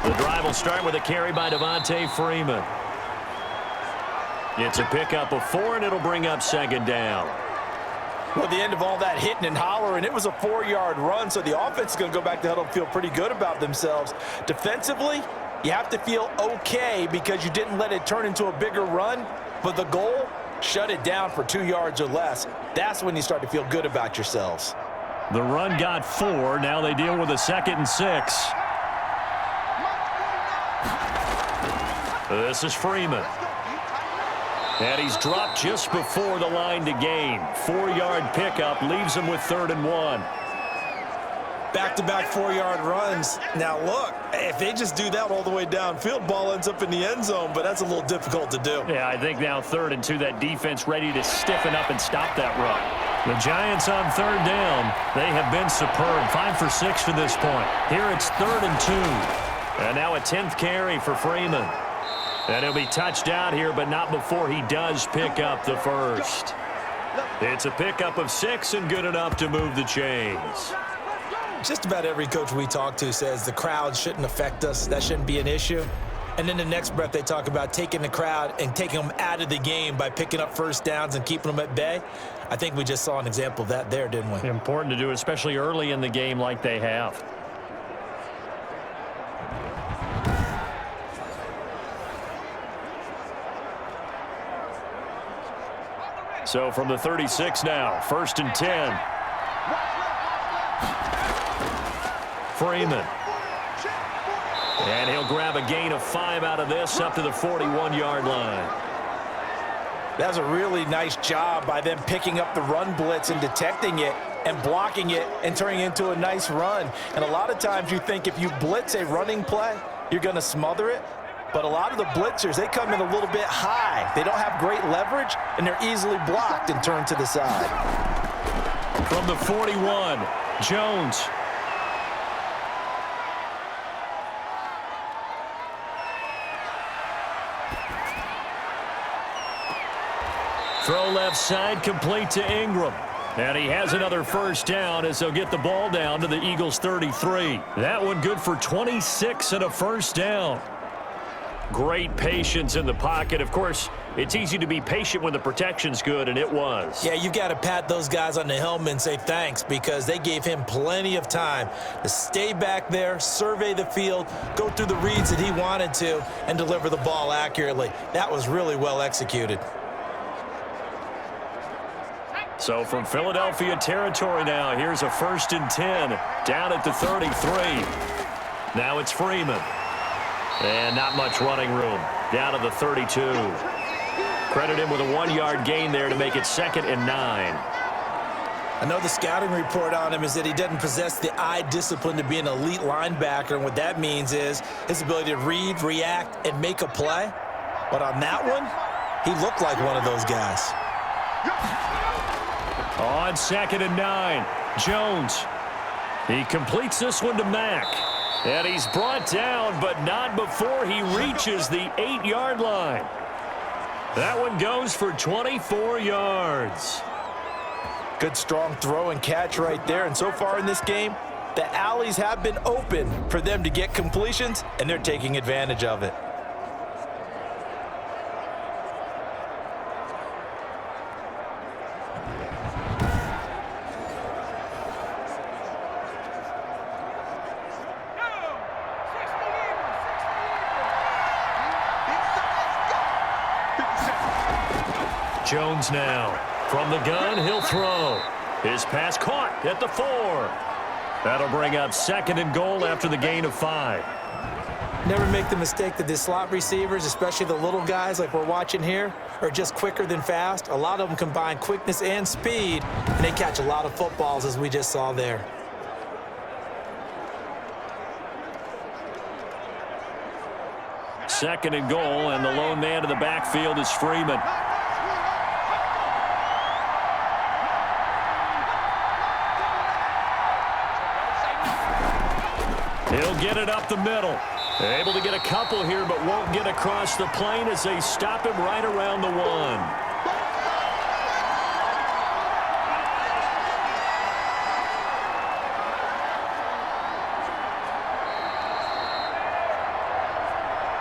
[SPEAKER 2] The drive will start with a carry by Devontae Freeman. It's a pickup of 4, and it'll bring up 2nd down.
[SPEAKER 3] Well, at the end of all that hitting and hollering, it was a 4-yard run, so the offense is going to go back to huddle and feel pretty good about themselves. Defensively, you have to feel okay because you didn't let it turn into a bigger run, but the goal, shut it down for 2 yards or less. That's when you start to feel good about yourselves.
[SPEAKER 2] The run got 4. Now they deal with a 2nd and 6. This is Freeman. And he's dropped just before the line to gain. 4-yard pickup leaves him with 3rd and 1.
[SPEAKER 3] Back-to-back 4-yard runs. Now, look, if they just do that all the way downfield, ball ends up in the end zone, but that's a little difficult to do.
[SPEAKER 2] Yeah, I think now 3rd and 2, that defense ready to stiffen up and stop that run. The Giants on 3rd down. They have been superb. 5 for 6 to this point. Here it's 3rd and 2. And now a 10th carry for Freeman. And he'll be touched out here, but not before he does pick up the 1st. It's a pickup of 6 and good enough to move the chains.
[SPEAKER 3] Just about every coach we talk to says the crowd shouldn't affect us. That shouldn't be an issue. And then the next breath they talk about taking the crowd and taking them out of the game by picking up 1st downs and keeping them at bay. I think we just saw an example of that there, didn't we?
[SPEAKER 2] Important to do, especially early in the game like they have. So from the 36 now, 1st and 10. Freeman. And he'll grab a gain of 5 out of this up to the 41-yard line.
[SPEAKER 3] That was a really nice job by them picking up the run blitz and detecting it and blocking it and turning it into a nice run. And a lot of times you think if you blitz a running play, you're going to smother it. But a lot of the blitzers, they come in a little bit high. They don't have great leverage, and they're easily blocked and turned to the side.
[SPEAKER 2] From the 41, Jones. Throw left side, complete to Ingram. And he has another 1st down as they'll get the ball down to the Eagles' 33. That one good for 26 and a 1st down. Great patience in the pocket. Of course, it's easy to be patient when the protection's good, and it was.
[SPEAKER 3] Yeah, you've got to pat those guys on the helmet and say thanks because they gave him plenty of time to stay back there, survey the field, go through the reads that he wanted to, and deliver the ball accurately. That was really well executed.
[SPEAKER 2] So from Philadelphia territory now, here's a 1st and 10 down at the 33. Now it's Freeman. And not much running room. Down to the 32. Credit him with a 1-yard gain there to make it 2nd and 9.
[SPEAKER 3] I know the scouting report on him is that he doesn't possess the eye discipline to be an elite linebacker, and what that means is his ability to read, react, and make a play. But on that one, He looked like one of those guys.
[SPEAKER 2] On 2nd and 9, Jones. He completes this one to Mack. And he's brought down, but not before he reaches the 8-yard line. That one goes for 24 yards.
[SPEAKER 3] Good strong throw and catch right there. And so far in this game, the alleys have been open for them to get completions, and they're taking advantage of it.
[SPEAKER 2] Jones now. From the gun, he'll throw. His pass caught at the 4. That'll bring up 2nd and goal after the gain of 5.
[SPEAKER 3] Never make the mistake that the slot receivers, especially the little guys like we're watching here, are just quicker than fast. A lot of them combine quickness and speed, and they catch a lot of footballs, as we just saw there.
[SPEAKER 2] Second and goal, and the lone man in the backfield is Freeman. He'll get it up the middle. Able to get a couple here, but won't get across the plane as they stop him right around the 1.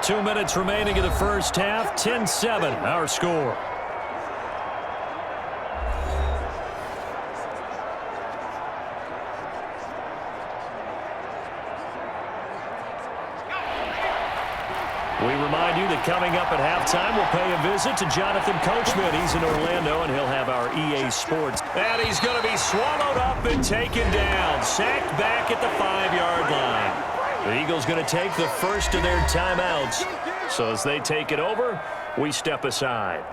[SPEAKER 2] Two minutes remaining in the first half. 10-7, our score. We remind you that coming up at halftime, we'll pay a visit to Jonathan Coachman. He's in Orlando, and he'll have our EA Sports. And he's going to be swallowed up and taken down. Sacked back at the 5-yard line. The Eagles going to take the first of their timeouts. So as they take it over, we step aside.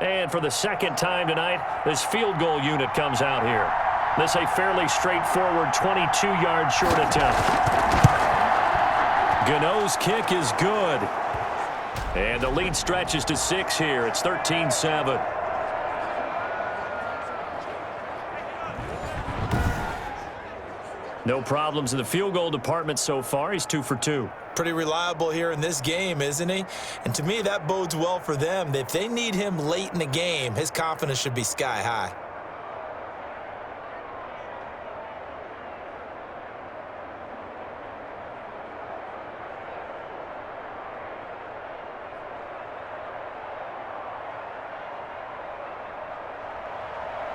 [SPEAKER 2] And for the second time tonight, this field goal unit comes out here. This a fairly straightforward 22-yard short attempt. Gano's kick is good. And the lead stretches to 6 here. It's 13-7. No problems in the field goal department so far. He's 2 for 2.
[SPEAKER 3] Pretty reliable here in this game, isn't he? And to me, that bodes well for them. If they need him late in the game, his confidence should be sky high.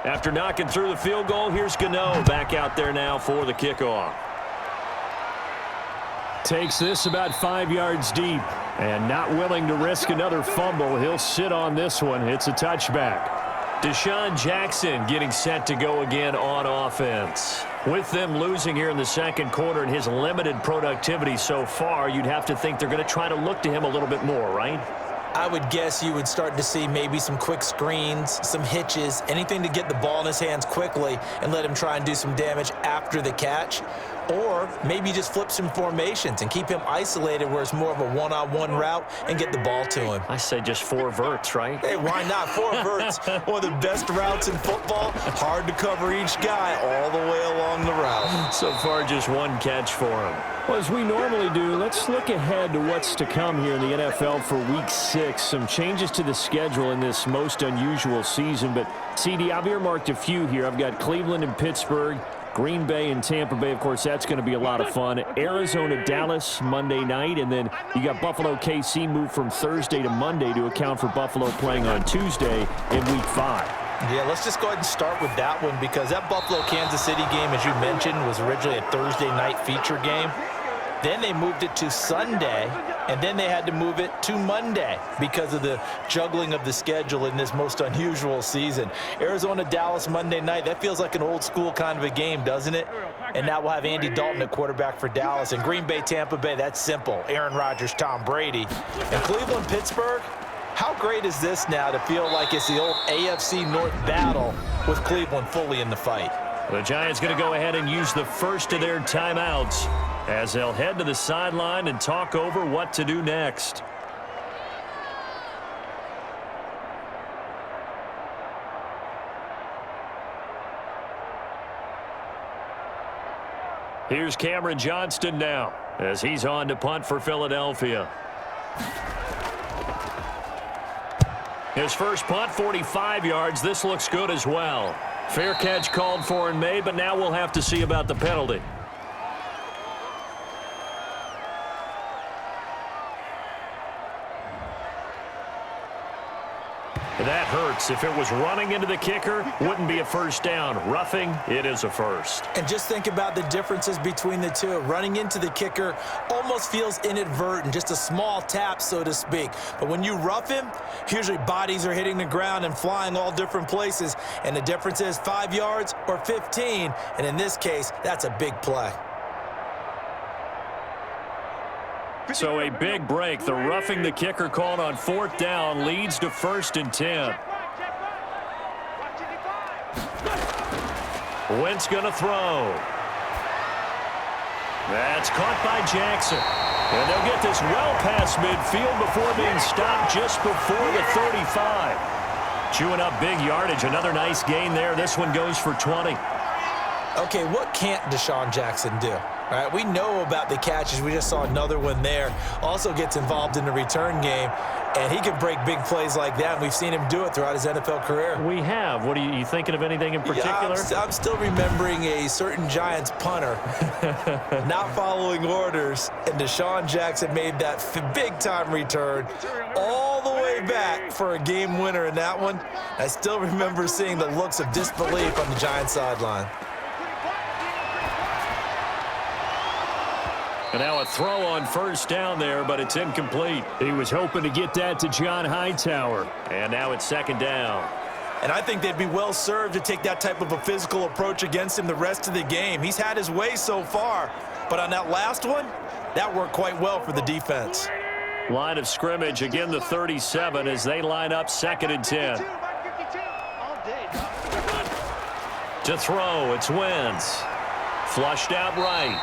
[SPEAKER 2] After knocking through the field goal, here's Gano back out there now for the kickoff.
[SPEAKER 4] Takes this about 5 yards deep, and not willing to risk another fumble. He'll sit on this one. It's a touchback.
[SPEAKER 2] Deshaun Jackson getting set to go again on offense. With them losing here in the second quarter and his limited productivity so far, you'd have to think they're going to try to look to him a little bit more, right?
[SPEAKER 3] I would guess you would start to see maybe some quick screens, some hitches, anything to get the ball in his hands quickly and let him try and do some damage after the catch. Or maybe just flip some formations and keep him isolated where it's more of a one-on-one route and get the ball to him.
[SPEAKER 2] I say just 4 verts, right?
[SPEAKER 3] Hey, why not? 4 verts, one of the best routes in football. Hard to cover each guy all the way along the route.
[SPEAKER 2] So far, just 1 catch for him.
[SPEAKER 4] Well, as we normally do, let's look ahead to what's to come here in the NFL for Week 6. Some changes to the schedule in this most unusual season. But, CD, I've earmarked a few here. I've got Cleveland and Pittsburgh, Green Bay and Tampa Bay. Of course, that's going to be a lot of fun. Arizona, Dallas, Monday night. And then you got Buffalo, KC moved from Thursday to Monday to account for Buffalo playing on Tuesday in Week 5.
[SPEAKER 3] Yeah, let's just go ahead and start with that one because that Buffalo-Kansas City game, as you mentioned, was originally a Thursday night feature game. Then they moved it to Sunday, and then they had to move it to Monday because of the juggling of the schedule in this most unusual season. Arizona, Dallas, Monday night, that feels like an old school kind of a game, doesn't it? And now we'll have Andy Dalton at quarterback for Dallas. And Green Bay, Tampa Bay, that's simple. Aaron Rodgers, Tom Brady. And Cleveland, Pittsburgh, how great is this now to feel like it's the old AFC North battle with Cleveland fully in the fight?
[SPEAKER 2] The Giants going to go ahead and use the first of their timeouts as they'll head to the sideline and talk over what to do next. Here's Cameron Johnston now as he's on to punt for Philadelphia. His first punt, 45 yards. This looks good as well. Fair catch called for and made, but now we'll have to see about the penalty. That hurts. If it was running into the kicker, wouldn't be a first down. Roughing, it is a first.
[SPEAKER 3] And just think about the differences between the two. Running into the kicker almost feels inadvertent, just a small tap, so to speak. But when you rough him, usually bodies are hitting the ground and flying all different places. And the difference is 5 yards or 15. And in this case, that's a big play.
[SPEAKER 2] So a big break. The roughing the kicker called on 4th down leads to 1st and 10. Wentz going to throw. That's caught by Jackson. And they'll get this well past midfield before being stopped just before the 35. Chewing up big yardage. Another nice gain there. This one goes for 20.
[SPEAKER 3] Okay, what can't Deshaun Jackson do? All right, we know about the catches. We just saw another one there. Also gets involved in the return game, and he can break big plays like that. And we've seen him do it throughout his NFL career.
[SPEAKER 2] We have. What are you thinking of anything in particular?
[SPEAKER 3] Yeah, I'm still remembering a certain Giants punter not following orders, and Deshaun Jackson made that big-time return all the way back for a game winner in that one. I still remember seeing the looks of disbelief on the Giants sideline.
[SPEAKER 2] And now a throw on 1st down there, but it's incomplete.
[SPEAKER 4] He was hoping to get that to John Hightower.
[SPEAKER 2] And now it's 2nd down.
[SPEAKER 3] And I think they'd be well served to take that type of a physical approach against him the rest of the game. He's had his way so far, but on that last one, that worked quite well for the defense.
[SPEAKER 2] Line of scrimmage, again the 37 as they line up 2nd and 10. To throw, it's Wentz. Flushed out right.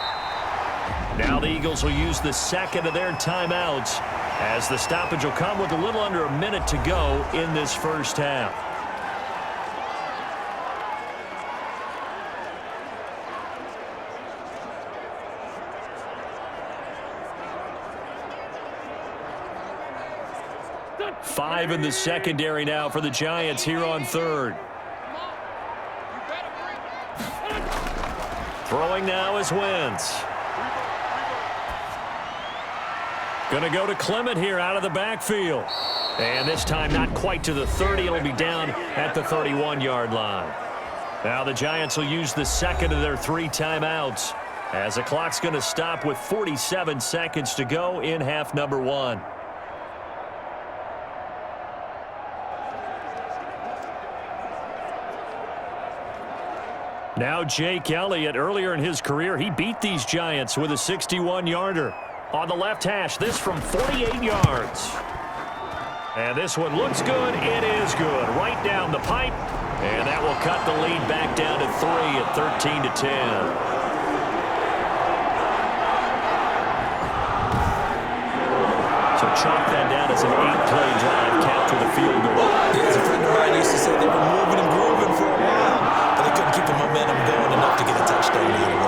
[SPEAKER 2] Now the Eagles will use the 2nd of their timeouts as the stoppage will come with a little under a minute to go in this first half. Five in the secondary now for the Giants here on 3rd. Throwing now is Wentz. Going to go to Clement here out of the backfield. And this time not quite to the 30. It'll be down at the 31-yard line. Now the Giants will use the 2nd of their 3 timeouts as the clock's going to stop with 47 seconds to go in half number 1. Now Jake Elliott, earlier in his career, he beat these Giants with a 61-yarder. On the left hash, this from 48 yards. And this one looks good. It is good. Right down the pipe. And that will cut the lead back down to 3 at 13 to 10. So chalk that down as an 8-play drive capped with a field goal.
[SPEAKER 3] Yeah, as a friend of mine used to say, they were moving and grooving for a while, but they couldn't keep the momentum going enough to get a touchdown out of it.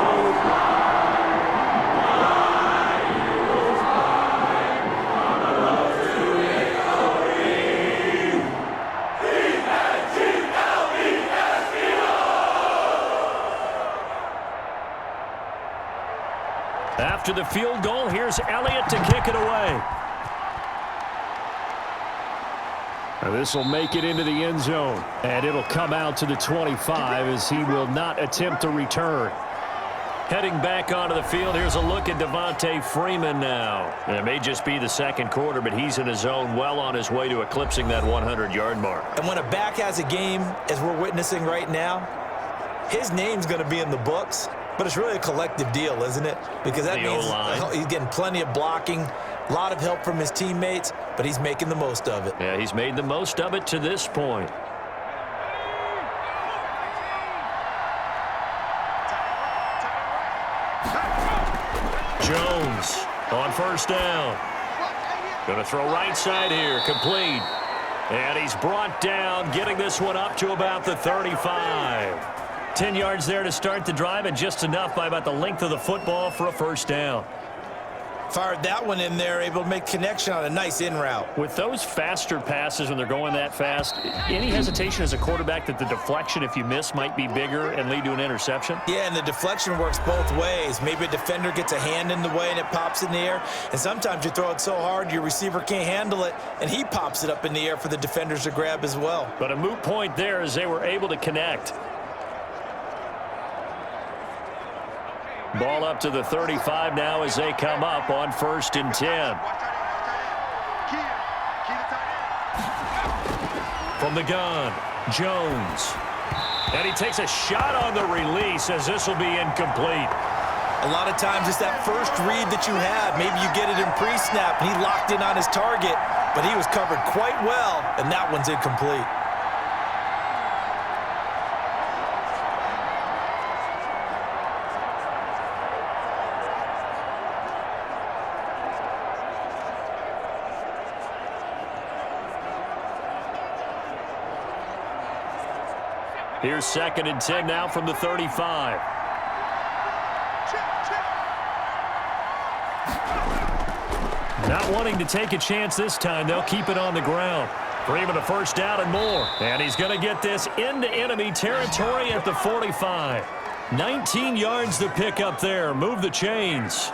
[SPEAKER 2] After the field goal, here's Elliott to kick it away.
[SPEAKER 4] This will make it into the end zone, and it'll come out to the 25 as he will not attempt to return.
[SPEAKER 2] Heading back onto the field, here's a look at Devontae Freeman now. And it may just be the 2nd quarter, but he's in his zone, well on his way to eclipsing that 100-yard mark.
[SPEAKER 3] And when a back has a game, as we're witnessing right now, his name's going to be in the books. But it's really a collective deal, isn't it? Because that means he's getting plenty of blocking, a lot of help from his teammates, but he's making the most of it.
[SPEAKER 2] Yeah, he's made the most of it to this point. Jones on first down. Going to throw right side here, complete. And he's brought down, getting this one up to about the 35. 10 yards there to start the drive, and just enough by about the length of the football for a first down.
[SPEAKER 3] Fired that one in there, able to make connection on a nice in route.
[SPEAKER 4] With those faster passes when they're going that fast, any hesitation as a quarterback that the deflection, if you miss, might be bigger and lead to an interception?
[SPEAKER 3] Yeah, and the deflection works both ways. Maybe a defender gets a hand in the way and it pops in the air. And sometimes you throw it so hard your receiver can't handle it, and he pops it up in the air for the defenders to grab as well.
[SPEAKER 4] But a moot point there as they were able to connect. Ball up to the 35 now as they come up on 1st and 10. From the gun, Jones. And he takes a shot on the release as this will be incomplete.
[SPEAKER 3] A lot of times it's that first read that you have. Maybe you get it in pre-snap, and he locked in on his target, but he was covered quite well, and that one's incomplete.
[SPEAKER 4] Here's 2nd and 10 now from the 35. Not wanting to take a chance this time, they'll keep it on the ground. For even a first down and more. And he's going to get this into enemy territory at the 45. 19 yards to pick up there. Move the chains.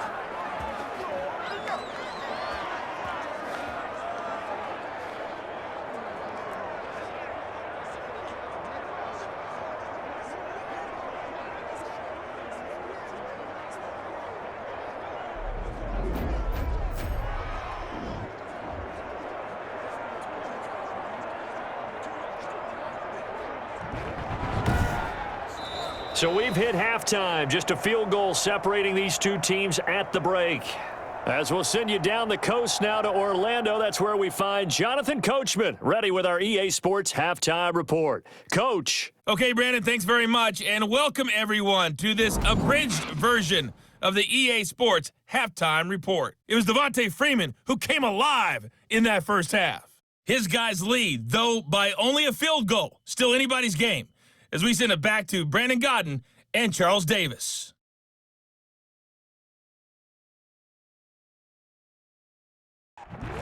[SPEAKER 4] So we've hit halftime, just a field goal separating these two teams at the break. As we'll send you down the coast now to Orlando, that's where we find Jonathan Coachman, ready with our EA Sports Halftime Report. Coach.
[SPEAKER 6] Okay, Brandon, thanks very much, and welcome everyone to this abridged version of the EA Sports Halftime Report. It was Devontae Freeman who came alive in that first half. His guys lead, though by only a field goal, still anybody's game, as we send it back to Brandon Godden and Charles Davis.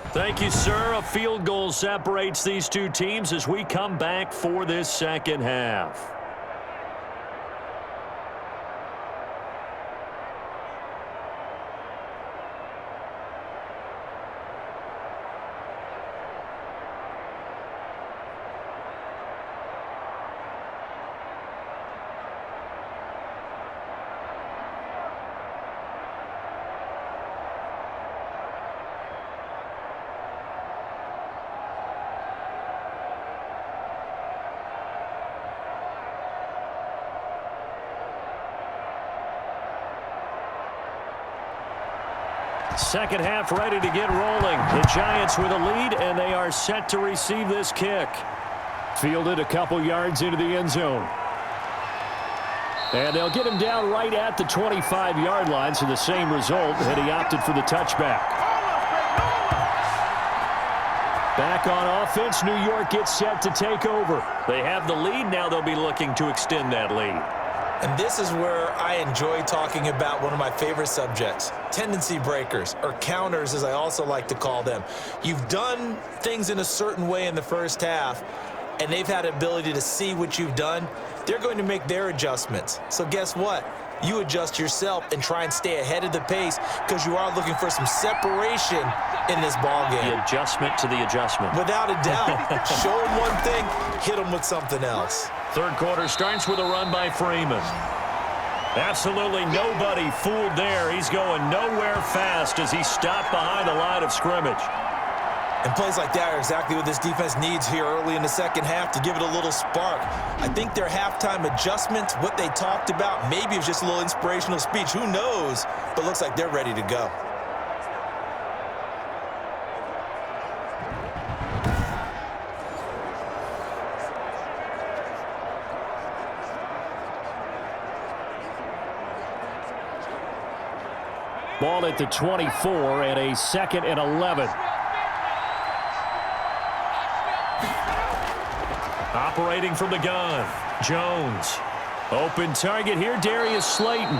[SPEAKER 2] Thank you, sir. A field goal separates these two teams as we come back for this second half. Second half ready to get rolling. The Giants with a lead, and they are set to receive this kick. Fielded a couple yards into the end zone. And they'll get him down right at the 25-yard line, so the same result, and he opted for the touchback. Back on offense, New York gets set to take over. They have the lead. Now they'll be looking to extend that lead.
[SPEAKER 3] And this is where I enjoy talking about one of my favorite subjects, tendency breakers, or counters as I also like to call them. You've done things in a certain way in the first half, and they've had the ability to see what you've done. They're going to make their adjustments. So guess what? You adjust yourself and try and stay ahead of the pace because you are looking for some separation in this ball game.
[SPEAKER 2] The adjustment to the adjustment.
[SPEAKER 3] Without a doubt. Show them one thing, hit them with something else.
[SPEAKER 2] Third quarter starts with a run by Freeman. Absolutely nobody fooled there. He's going nowhere fast as he stopped behind the line of scrimmage.
[SPEAKER 3] And plays like that are exactly what this defense needs here early in the second half to give it a little spark. I think their halftime adjustments, what they talked about, maybe it was just a little inspirational speech. Who knows? But looks like they're ready to go.
[SPEAKER 2] Ball at the 24 and a 2nd and 11. Operating from the gun, Jones. Open target here, Darius Slayton.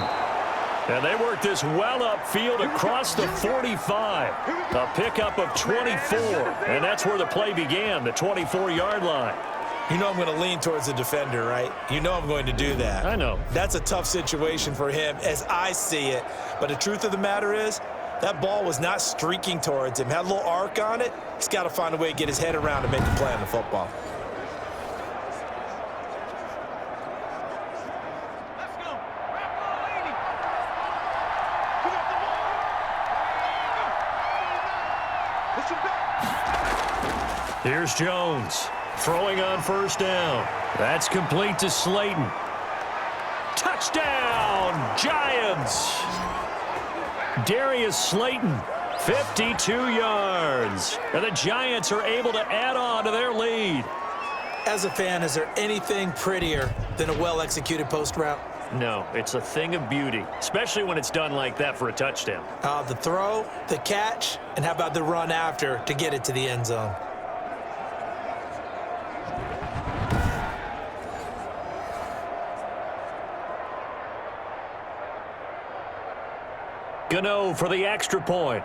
[SPEAKER 2] And they work this well upfield across the 45. A pickup of 24, and that's where the play began, the 24-yard line.
[SPEAKER 3] You know I'm going to lean towards the defender, right? You know I'm going to do that.
[SPEAKER 2] I know.
[SPEAKER 3] That's a tough situation for him as I see it. But the truth of the matter is, that ball was not streaking towards him. Had a little arc on it. He's got to find a way to get his head around and make a play on the football.
[SPEAKER 2] Here's Jones, throwing on first down. That's complete to Slayton. Touchdown, Giants! Darius Slayton, 52 yards. And the Giants are able to add on to their lead.
[SPEAKER 3] As a fan, is there anything prettier than a well-executed post route?
[SPEAKER 2] No, it's a thing of beauty, especially when it's done like that for a touchdown.
[SPEAKER 3] The throw, the catch, and how about the run after to get it to the end zone?
[SPEAKER 2] Gano for the extra point.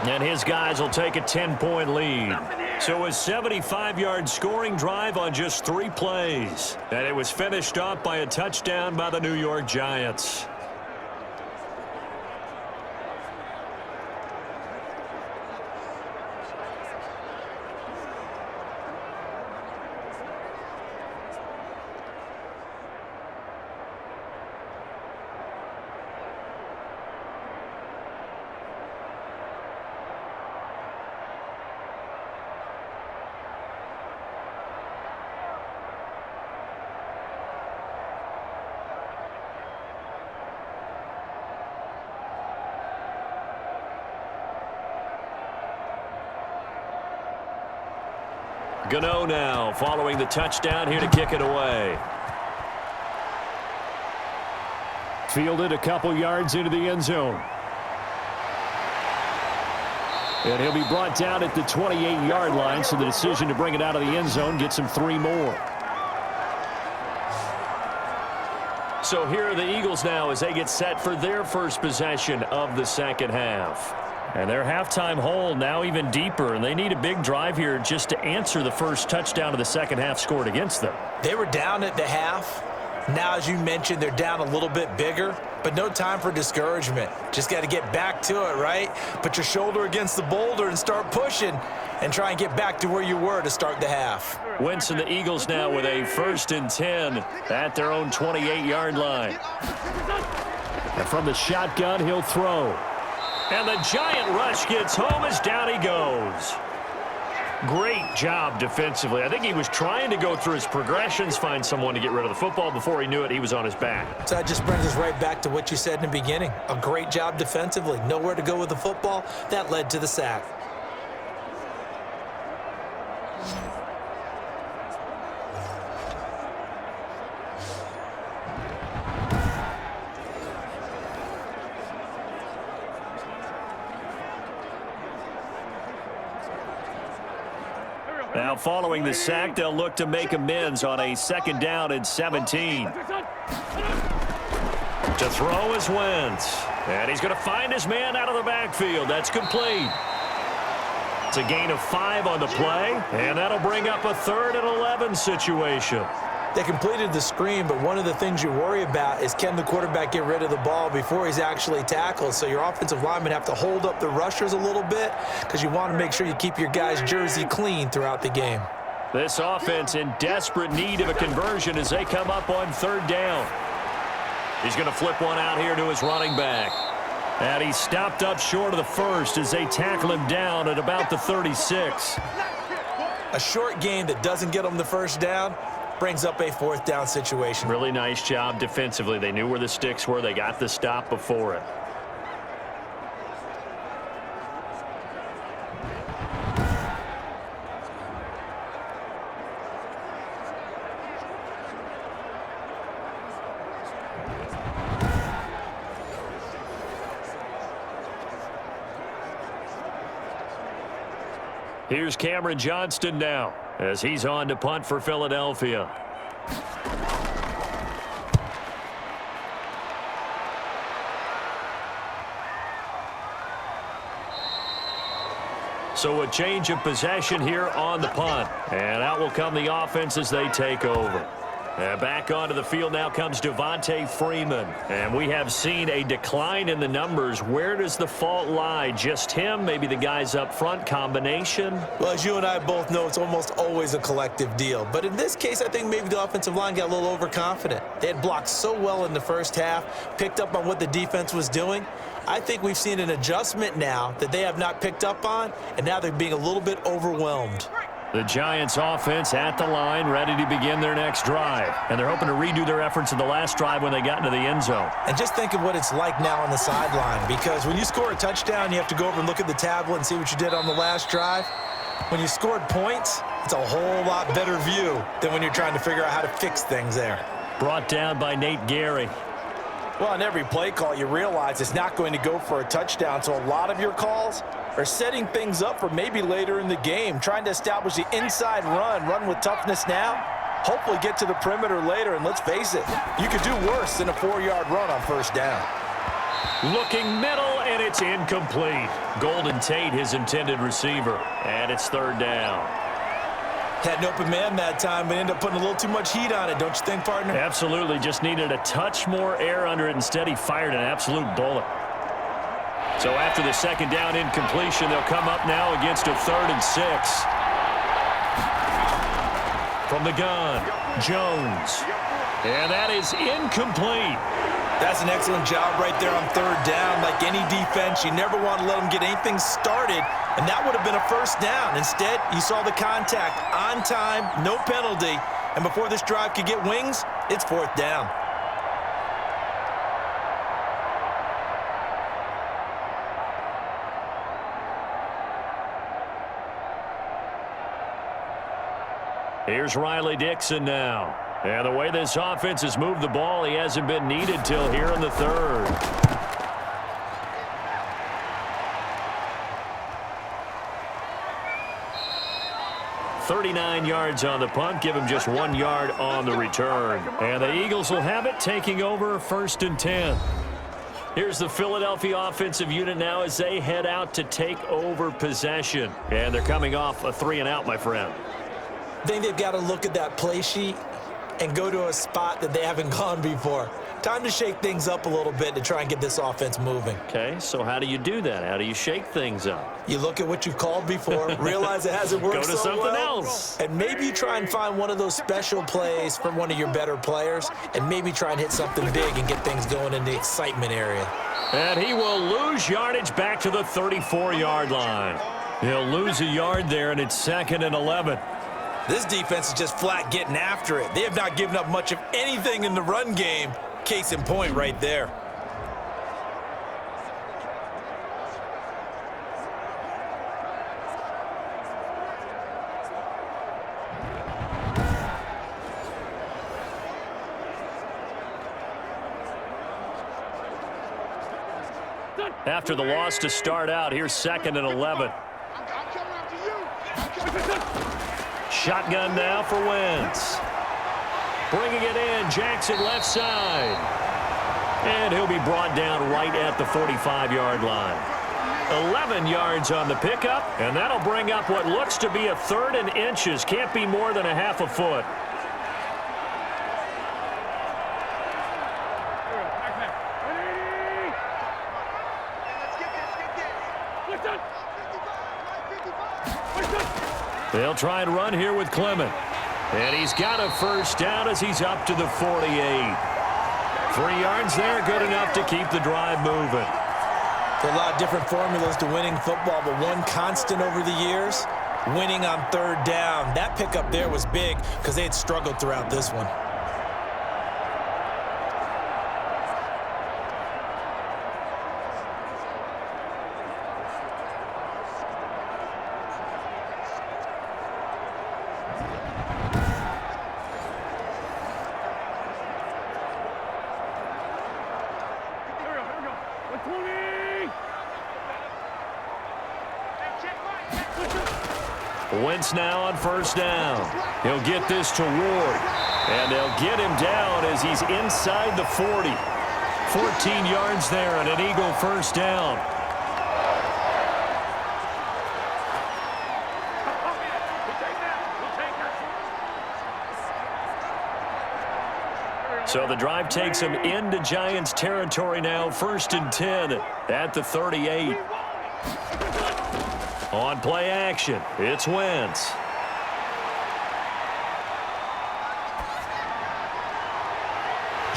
[SPEAKER 2] And his guys will take a 10-point lead. So a 75-yard scoring drive on just 3 plays. And it was finished off by a touchdown by the New York Giants. Gano now following the touchdown here to kick it away.
[SPEAKER 4] Fielded a couple yards into the end zone. And he'll be brought down at the 28-yard line, so the decision to bring it out of the end zone gets him 3 more.
[SPEAKER 2] So here are the Eagles now as they get set for their first possession of the second half.
[SPEAKER 4] And their halftime hole now even deeper, and they need a big drive here just to answer the first touchdown of the second half scored against them.
[SPEAKER 3] They were down at the half. Now, as you mentioned, they're down a little bit bigger, but no time for discouragement. Just got to get back to it, right? Put your shoulder against the boulder and start pushing and try and get back to where you were to start the half.
[SPEAKER 2] Wentz and the Eagles now with a 1st and 10 at their own 28-yard line.
[SPEAKER 4] And from the shotgun, he'll throw.
[SPEAKER 2] And the giant rush gets home as down he goes. Great job defensively. I think he was trying to go through his progressions, find someone to get rid of the football. Before he knew it, he was on his back.
[SPEAKER 3] So that just brings us right back to what you said in the beginning. A great job defensively. Nowhere to go with the football. That led to the sack.
[SPEAKER 2] Now following the sack, they'll look to make amends on a 2nd down and 17. To throw is Wentz. And he's going to find his man out of the backfield. That's complete. It's a gain of 5 on the play, and that'll bring up a 3rd and 11 situation.
[SPEAKER 3] They completed the screen, but one of the things you worry about is can the quarterback get rid of the ball before he's actually tackled? So your offensive linemen have to hold up the rushers a little bit because you want to make sure you keep your guy's jersey clean throughout the game.
[SPEAKER 2] This offense in desperate need of a conversion as they come up on 3rd down. He's going to flip one out here to his running back. And he stopped up short of the first as they tackle him down at about the 36.
[SPEAKER 3] A short game that doesn't get them the first down brings up a 4th down situation.
[SPEAKER 2] Really nice job defensively. They knew where the sticks were. They got the stop before it. Here's Cameron Johnston now as he's on to punt for Philadelphia. So a change of possession here on the punt. And out will come the offense as they take over. And back onto the field now comes Devontae Freeman. And we have seen a decline in the numbers. Where does the fault lie? Just him? Maybe the guys up front? Combination?
[SPEAKER 3] Well, as you and I both know, it's almost always a collective deal. But in this case, I think maybe the offensive line got a little overconfident. They had blocked so well in the first half, picked up on what the defense was doing. I think we've seen an adjustment now that they have not picked up on, and now they're being a little bit overwhelmed.
[SPEAKER 2] The Giants offense at the line, ready to begin their next drive. And they're hoping to redo their efforts in the last drive when they got into the end zone.
[SPEAKER 3] And just think of what it's like now on the sideline, because when you score a touchdown, you have to go over and look at the tablet and see what you did on the last drive. When you scored points, it's a whole lot better view than when you're trying to figure out how to fix things there.
[SPEAKER 2] Brought down by Nate Gary.
[SPEAKER 3] Well, on every play call, you realize it's not going to go for a touchdown, so a lot of your calls are setting things up for maybe later in the game, trying to establish the inside run with toughness now, hopefully get to the perimeter later, and let's face it, you could do worse than a 4-yard run on first down.
[SPEAKER 2] Looking middle, and it's incomplete. Golden Tate, his intended receiver, and it's third down.
[SPEAKER 3] Had an open man that time, but ended up putting a little too much heat on it, don't you think, partner?
[SPEAKER 2] Absolutely, just needed a touch more air under it. Instead, he fired an absolute bullet. So after the second down incompletion, they'll come up now against a 3rd and 6. From the gun, Jones. And that is incomplete.
[SPEAKER 3] That's an excellent job right there on third down. Like any defense, you never want to let them get anything started, and that would have been a first down. Instead, you saw the contact on time, no penalty, and before this drive could get wings, it's 4th down.
[SPEAKER 2] Here's Riley Dixon now. And the way this offense has moved the ball, he hasn't been needed till here in the 3rd. "39 yards on the punt, give him just 1 yard on the return. And the Eagles will have it, taking over 1st and 10. Here's the Philadelphia offensive unit now as they head out to take over possession. And they're coming off a 3-and-out, my friend.
[SPEAKER 3] I think they've got to look at that play sheet and go to a spot that they haven't gone before. Time to shake things up a little bit to try and get this offense moving.
[SPEAKER 2] Okay, so how do you do that? How do you shake things up?
[SPEAKER 3] You look at what you've called before, realize it hasn't worked
[SPEAKER 2] Go to
[SPEAKER 3] so
[SPEAKER 2] something
[SPEAKER 3] well,
[SPEAKER 2] else.
[SPEAKER 3] and maybe you try and find one of those special plays from one of your better players, and maybe try and hit something big and get things going in the excitement area.
[SPEAKER 2] And he will lose yardage back to the 34-yard line. He'll lose a yard there, and it's 2nd and 11.
[SPEAKER 3] This defense is just flat getting after it. They have not given up much of anything in the run game. Case in point right there.
[SPEAKER 2] After the loss to start out, here's 2nd and 11. Shotgun now for Wentz. Bringing it in, Jackson left side. And he'll be brought down right at the 45-yard line. 11 yards on the pickup, and that'll bring up what looks to be a 3rd and inches. Can't be more than a half a foot. They'll try and run here with Clement. And he's got a first down as he's up to the 48. 3 yards there, good enough to keep the drive moving.
[SPEAKER 3] There are a lot of different formulas to winning football, but one constant over the years, winning on third down. That pickup there was big because they had struggled throughout this one.
[SPEAKER 2] Wentz now on first down. He'll get this to Ward. And they'll get him down as he's inside the 40. 14 yards there and an Eagle first down. So the drive takes him into Giants territory now. 1st and 10 at the 38. On play action, it's Wentz.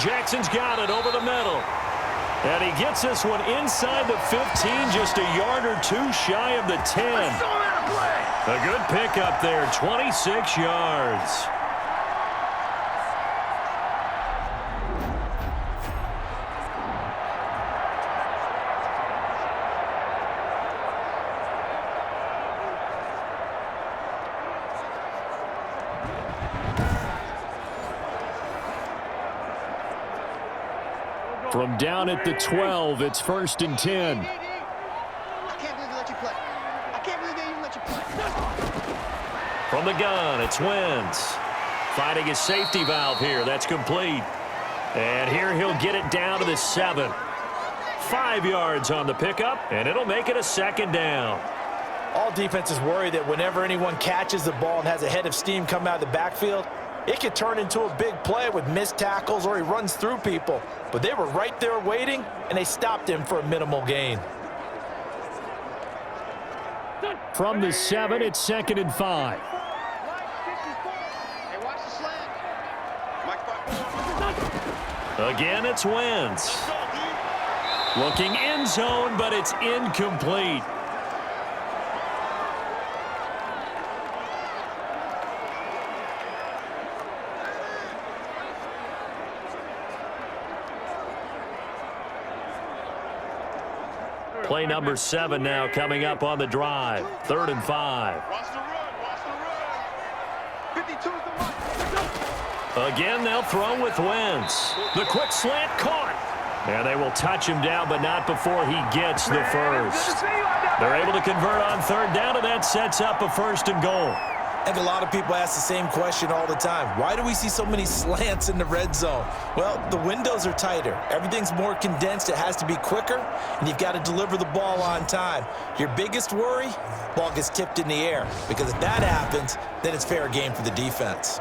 [SPEAKER 2] Jackson's got it over the middle. And he gets this one inside the 15, just a yard or two shy of the 10. A good pickup there, 26 yards. From down at the 12, it's 1st and 10.
[SPEAKER 5] I can't believe they let you play. I can't believe they even let you play.
[SPEAKER 2] From the gun, it's Wentz. Finding his safety valve here. That's complete. And here he'll get it down to the 7. 5 yards on the pickup, and it'll make it a 2nd down.
[SPEAKER 3] All defenses worry that whenever anyone catches the ball and has a head of steam come out of the backfield, it could turn into a big play with missed tackles or he runs through people. But they were right there waiting, and they stopped him for a minimal gain.
[SPEAKER 4] From the 7, it's 2nd and 5.
[SPEAKER 5] Hey, watch the slant.
[SPEAKER 2] Again, it's Wentz. Looking end zone, but it's incomplete. Play number 7 now coming up on the drive. 3rd and 5.
[SPEAKER 5] Watch the run. Watch the run. 52's the mark.
[SPEAKER 2] Again, they'll throw with Wentz. The quick slant caught. And they will touch him down, but not before he gets the first. They're able to convert on 3rd down, and that sets up a 1st and goal.
[SPEAKER 3] I think a lot of people ask the same question all the time. Why do we see so many slants in the red zone? Well, the windows are tighter. Everything's more condensed. It has to be quicker, and you've got to deliver the ball on time. Your biggest worry, ball gets tipped in the air, because if that happens, then it's fair game for the defense.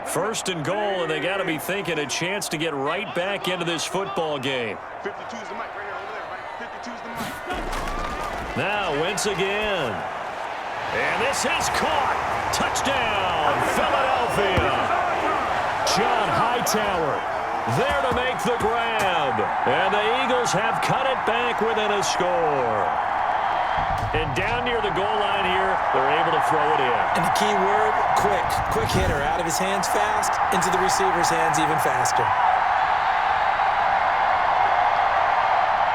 [SPEAKER 2] 1st and goal, and they got to be thinking a chance to get right back into this football game.
[SPEAKER 5] 52's the mic right here over there, right? 52's the mic.
[SPEAKER 2] Now Wentz again. And this is caught. Touchdown, Philadelphia. John Hightower there to make the grab. And the Eagles have cut it back within a score. And down near the goal line here, they're able to throw it in.
[SPEAKER 3] And the key word, quick. Quick hitter, out of his hands fast, into the receiver's hands even faster.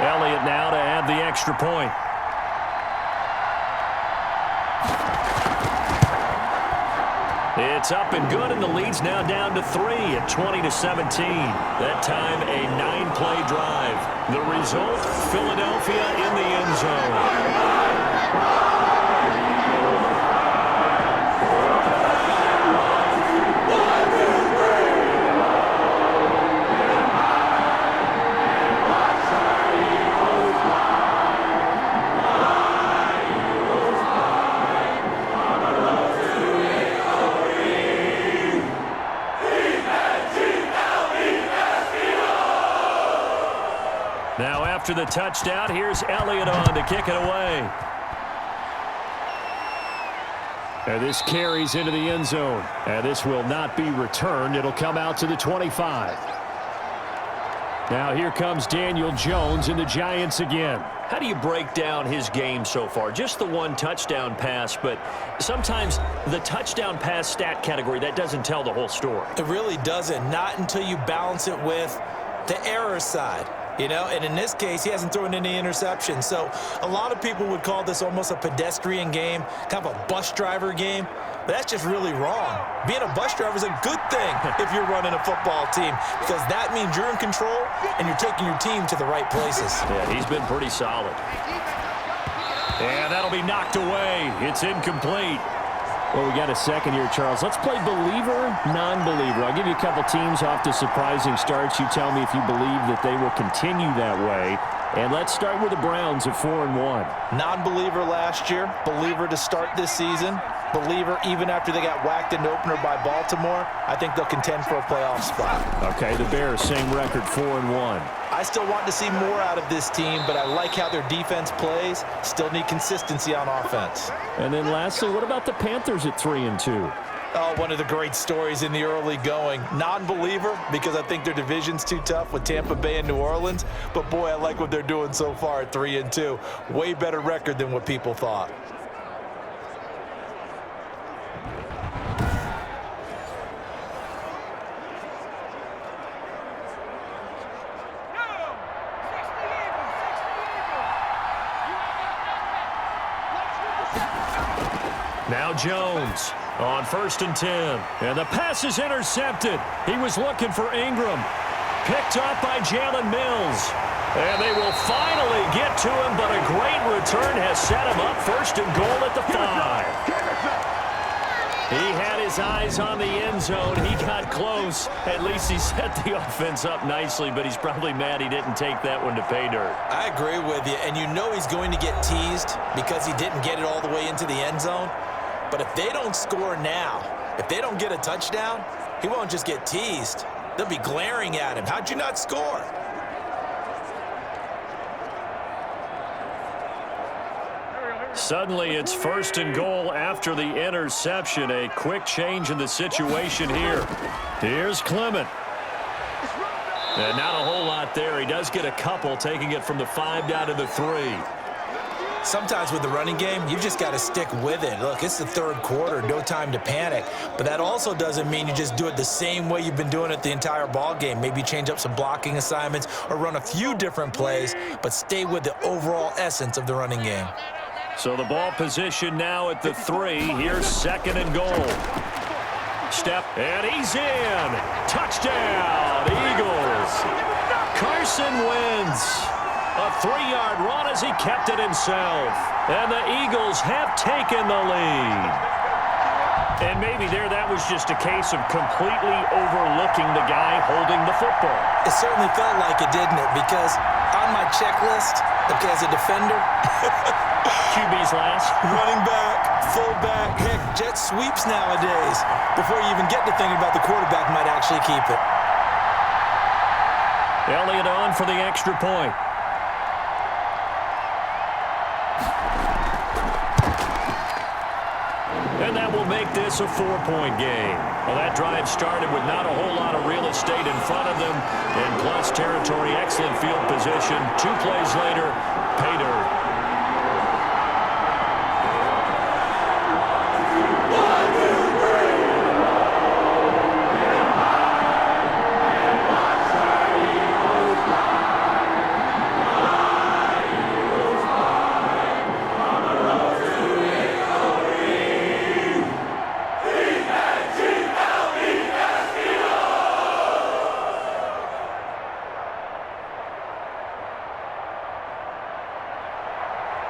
[SPEAKER 2] Elliott now to add the extra point. It's up and good, and the lead's now down to 3 at 20-17. That time, a 9-play drive. The result, Philadelphia in the end zone. Now after the touchdown, here's Elliott on to kick it away.
[SPEAKER 4] And this carries into the end zone. And this will not be returned. It'll come out to the 25. Now here comes Daniel Jones and the Giants again.
[SPEAKER 2] How do you break down his game so far? Just the one touchdown pass, but sometimes the touchdown pass stat category, that doesn't tell the whole story.
[SPEAKER 3] It really doesn't. Not until you balance it with the error side. You know, and in this case, he hasn't thrown any interceptions. So a lot of people would call this almost a pedestrian game, kind of a bus driver game. But that's just really wrong. Being a bus driver is a good thing if you're running a football team, because that means you're in control and you're taking your team to the right places.
[SPEAKER 2] Yeah, he's been pretty solid. And that'll be knocked away. It's incomplete.
[SPEAKER 4] Well, we got a second here, Charles. Let's play believer, non-believer. I'll give you a couple teams off to surprising starts. You tell me if you believe that they will continue that way. And let's start with the Browns at 4-1.
[SPEAKER 3] Non-believer last year, believer to start this season, believer even after they got whacked in the opener by Baltimore. I think they'll contend for a playoff spot.
[SPEAKER 4] Okay, the Bears, same record, 4-1.
[SPEAKER 3] I still want to see more out of this team, but I like how their defense plays. Still need consistency on offense.
[SPEAKER 4] And then lastly, what about the Panthers at 3-2?
[SPEAKER 3] Oh, one of the great stories in the early going. Non-believer, because I think their division's too tough with Tampa Bay and New Orleans. But, boy, I like what they're doing so far at 3-2. Way better record than what people thought.
[SPEAKER 2] Now Jones on 1st and 10. And the pass is intercepted. He was looking for Ingram. Picked up by Jalen Mills. And they will finally get to him, but a great return has set him up 1st and goal at the 5. He had his eyes on the end zone. He got close. At least he set the offense up nicely, but he's probably mad he didn't take that one to pay dirt.
[SPEAKER 3] I agree with you, and you know he's going to get teased because he didn't get it all the way into the end zone. But if they don't score now, if they don't get a touchdown, he won't just get teased. They'll be glaring at him. How'd you not score?
[SPEAKER 2] Suddenly, it's 1st and goal after the interception. A quick change in the situation here. Here's Clement. And not a whole lot there. He does get a couple, taking it from the 5 down to the 3.
[SPEAKER 3] Sometimes with the running game, you just got to stick with it. Look, it's the 3rd quarter, no time to panic. But that also doesn't mean you just do it the same way you've been doing it the entire ball game. Maybe change up some blocking assignments or run a few different plays, but stay with the overall essence of the running game.
[SPEAKER 2] So the ball position now at the 3. Here's 2nd and goal. Step, and he's in. Touchdown, Eagles. Carson Wentz. A 3-yard run as he kept it himself. And the Eagles have taken the lead. And maybe that was just a case of completely overlooking the guy holding the football.
[SPEAKER 3] It certainly felt like it, didn't it? Because on my checklist, okay, as a defender,
[SPEAKER 2] QB's last.
[SPEAKER 3] running back, fullback, heck, jet sweeps nowadays. Before you even get to thinking about the quarterback might actually keep it.
[SPEAKER 2] Elliott on for the extra point. And that will make this a 4-point game. Well, that drive started with not a whole lot of real estate in front of them. And plus territory, excellent field position. 2 plays later, pay dirt.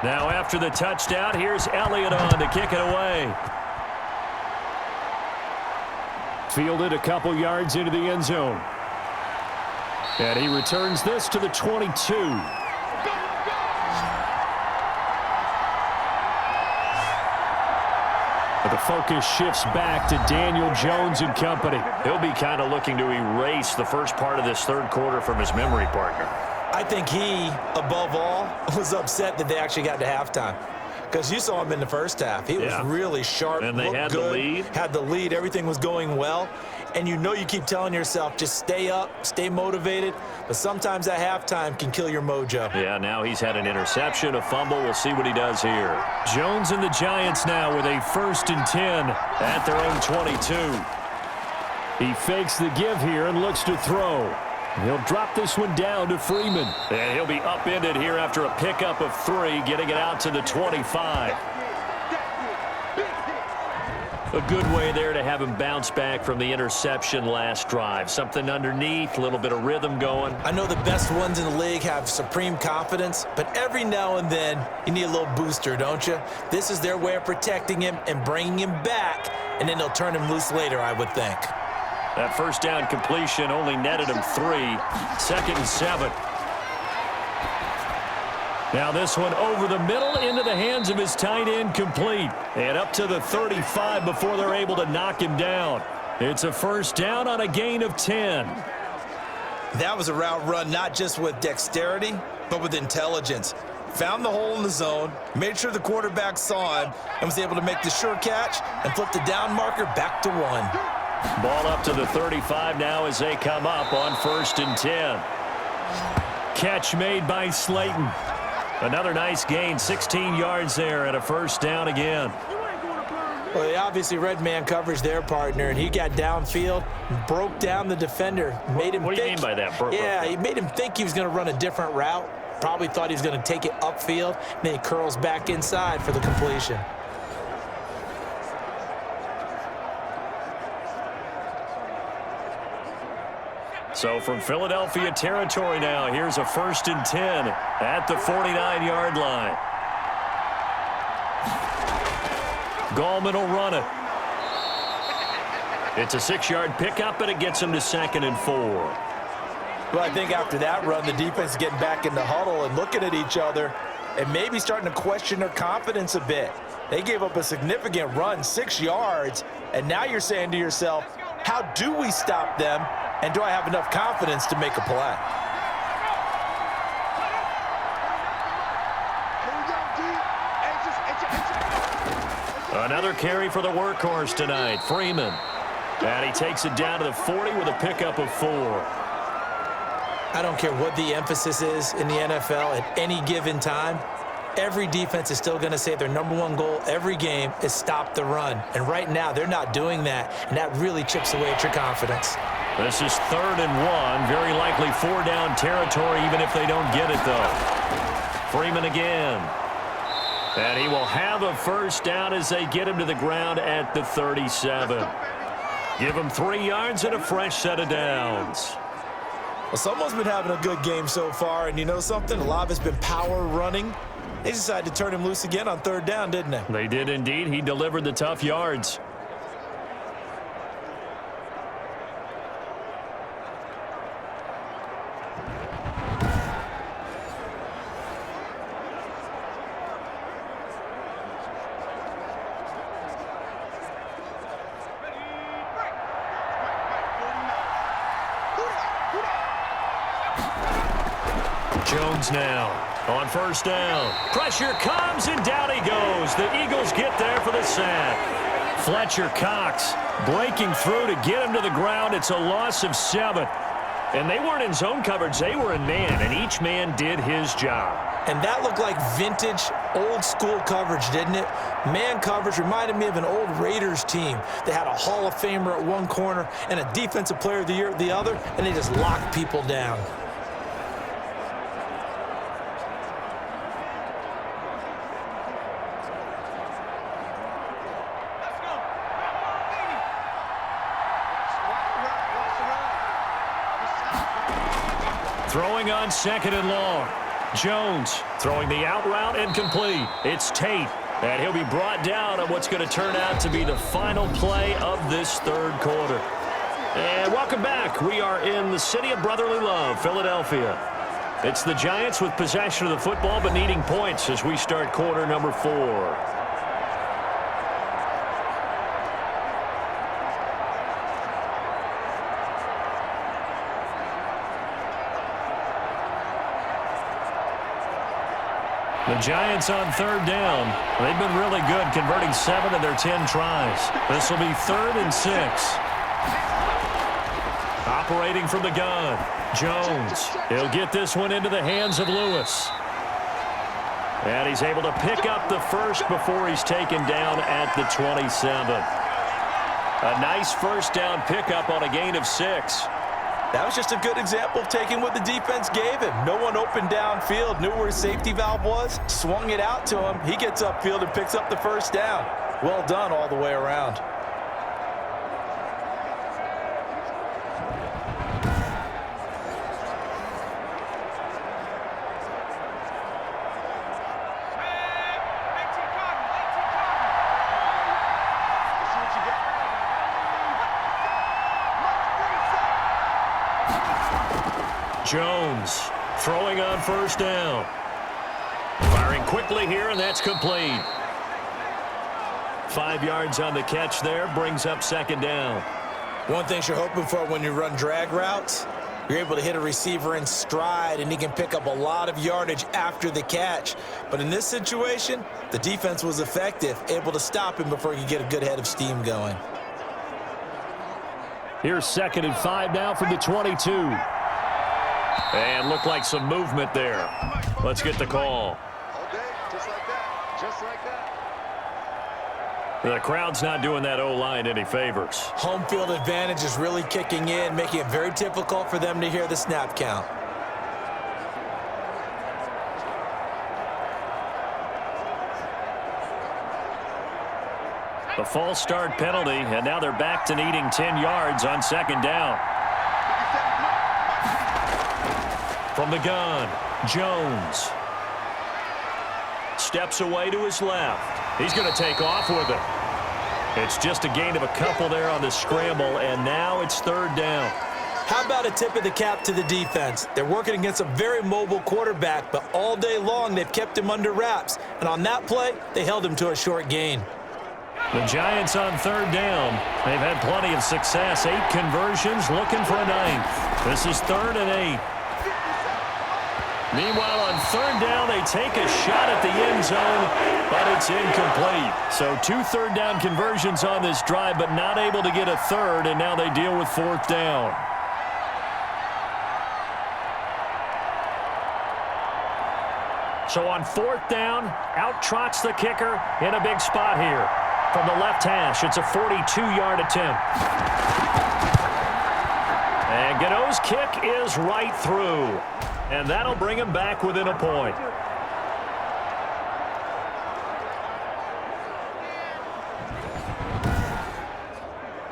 [SPEAKER 2] Now after the touchdown, here's Elliott on to kick it away.
[SPEAKER 4] Fielded a couple yards into the end zone. And he returns this to the 22. But the focus shifts back to Daniel Jones and company.
[SPEAKER 2] He'll be kind of looking to erase the first part of this 3rd quarter from his memory partner.
[SPEAKER 3] I think he, above all, was upset that they actually got to halftime. Because you saw him in the first half. He was really sharp,
[SPEAKER 2] and they had
[SPEAKER 3] good,
[SPEAKER 2] the lead.
[SPEAKER 3] Had the lead. Everything was going well. And you know you keep telling yourself, just stay up, stay motivated. But sometimes that halftime can kill your mojo.
[SPEAKER 2] Yeah, now he's had an interception, a fumble. We'll see what he does here. Jones and the Giants now with a 1st and 10 at their own 22.
[SPEAKER 4] He fakes the give here and looks to throw. He'll drop this one down to Freeman.
[SPEAKER 2] And he'll be upended here after a pickup of 3, getting it out to the 25. A good way there to have him bounce back from the interception last drive. Something underneath, a little bit of rhythm going.
[SPEAKER 3] I know the best ones in the league have supreme confidence, but every now and then you need a little booster, don't you? This is their way of protecting him and bringing him back, and then they'll turn him loose later, I would think.
[SPEAKER 2] That first down completion only netted him 3. 2nd and 7. Now this one over the middle into the hands of his tight end, complete. And up to the 35 before they're able to knock him down. It's a first down on a gain of 10.
[SPEAKER 3] That was a route run not just with dexterity, but with intelligence. Found the hole in the zone, made sure the quarterback saw him, and was able to make the sure catch and flip the down marker back to 1.
[SPEAKER 2] Ball up to the 35 now as they come up on 1st and 10. Catch made by Slayton. Another nice gain, 16 yards there, and a first down again.
[SPEAKER 3] Well, they obviously read man coverage their partner, and he got downfield, broke down the defender, made him
[SPEAKER 2] What do you mean by that?
[SPEAKER 3] He made him think he was going to run a different route. Probably thought he was going to take it upfield, and then he curls back inside for the completion.
[SPEAKER 2] So from Philadelphia territory now, here's a 1st and 10 at the 49-yard line. Gallman will run it. It's a 6-yard pickup, and it gets him to 2nd and 4.
[SPEAKER 3] Well, I think after that run, the defense is getting back in the huddle and looking at each other and maybe starting to question their confidence a bit. They gave up a significant run, 6 yards, and now you're saying to yourself, how do we stop them, and do I have enough confidence to make a play?
[SPEAKER 2] Another carry for the workhorse tonight, Freeman. And he takes it down to the 40 with a pickup of 4.
[SPEAKER 3] I don't care what the emphasis is in the NFL at any given time. Every defense is still going to say their #1 goal every game is stop the run. And right now, they're not doing that, and that really chips away at your confidence.
[SPEAKER 2] This is 3rd and 1, very likely 4-down territory, even if they don't get it, though. Freeman again. And he will have a first down as they get him to the ground at the 37. Give him 3 yards and a fresh set of downs.
[SPEAKER 3] Well, someone's been having a good game so far, and you know something? A lot of it's been power running. They decided to turn him loose again on 3rd down, didn't they?
[SPEAKER 2] They did indeed. He delivered the tough yards. Jones now on 1st down. Pressure comes, and down he goes. The Eagles get there for the sack. Fletcher Cox breaking through to get him to the ground. It's a loss of 7. And they weren't in zone coverage. They were in man, and each man did his job.
[SPEAKER 3] And that looked like vintage, old-school coverage, didn't it? Man coverage reminded me of an old Raiders team. They had a Hall of Famer at one corner and a Defensive Player of the Year at the other, and they just locked people down.
[SPEAKER 2] Throwing on 2nd and long. Jones throwing the out route and complete. It's Tate, and he'll be brought down on what's going to turn out to be the final play of this 3rd quarter. And welcome back. We are in the city of brotherly love, Philadelphia. It's the Giants with possession of the football but needing points as we start quarter number 4. The Giants on 3rd down. They've been really good, converting 7 of their 10 tries. This will be 3rd and 6. Operating from the gun, Jones. He'll get this one into the hands of Lewis. And he's able to pick up the first before he's taken down at the 27. A nice first down pickup on a gain of 6.
[SPEAKER 3] That was just a good example of taking what the defense gave him. No one opened downfield, knew where his safety valve was, swung it out to him. He gets upfield and picks up the first down. Well done all the way around.
[SPEAKER 2] Jones throwing on first down. Firing quickly here, and that's complete. 5 yards on the catch there, brings up second down.
[SPEAKER 3] One thing you're hoping for when you run drag routes, you're able to hit a receiver in stride, and he can pick up a lot of yardage after the catch. But in this situation, the defense was effective, able to stop him before he could get a good head of steam going.
[SPEAKER 4] Here's 2nd and 5 now from the 22.
[SPEAKER 2] And looked like some movement there. Let's get the call.
[SPEAKER 5] Okay, just like that. Just like that.
[SPEAKER 2] The crowd's not doing that O-line any favors.
[SPEAKER 3] Home field advantage is really kicking in, making it very difficult for them to hear the snap count.
[SPEAKER 2] The false start penalty, and now they're back to needing 10 yards on second down. From the gun, Jones. Steps away to his left. He's going to take off with it. It's just a gain of a couple there on the scramble, and now it's 3rd down.
[SPEAKER 3] How about a tip of the cap to the defense? They're working against a very mobile quarterback, but all day long they've kept him under wraps. And on that play, they held him to a short gain.
[SPEAKER 2] The Giants on 3rd down. They've had plenty of success. 8 conversions, looking for a 9th. This is 3rd and 8. Meanwhile, on 3rd down, they take a shot at the end zone, but it's incomplete.
[SPEAKER 4] So 2 3rd down conversions on this drive, but not able to get a 3rd, and now they deal with 4th down.
[SPEAKER 2] So on 4th down, out trots the kicker in a big spot here. From the left hash, it's a 42-yard attempt. And Gano's kick is right through. And that'll bring him back within a point.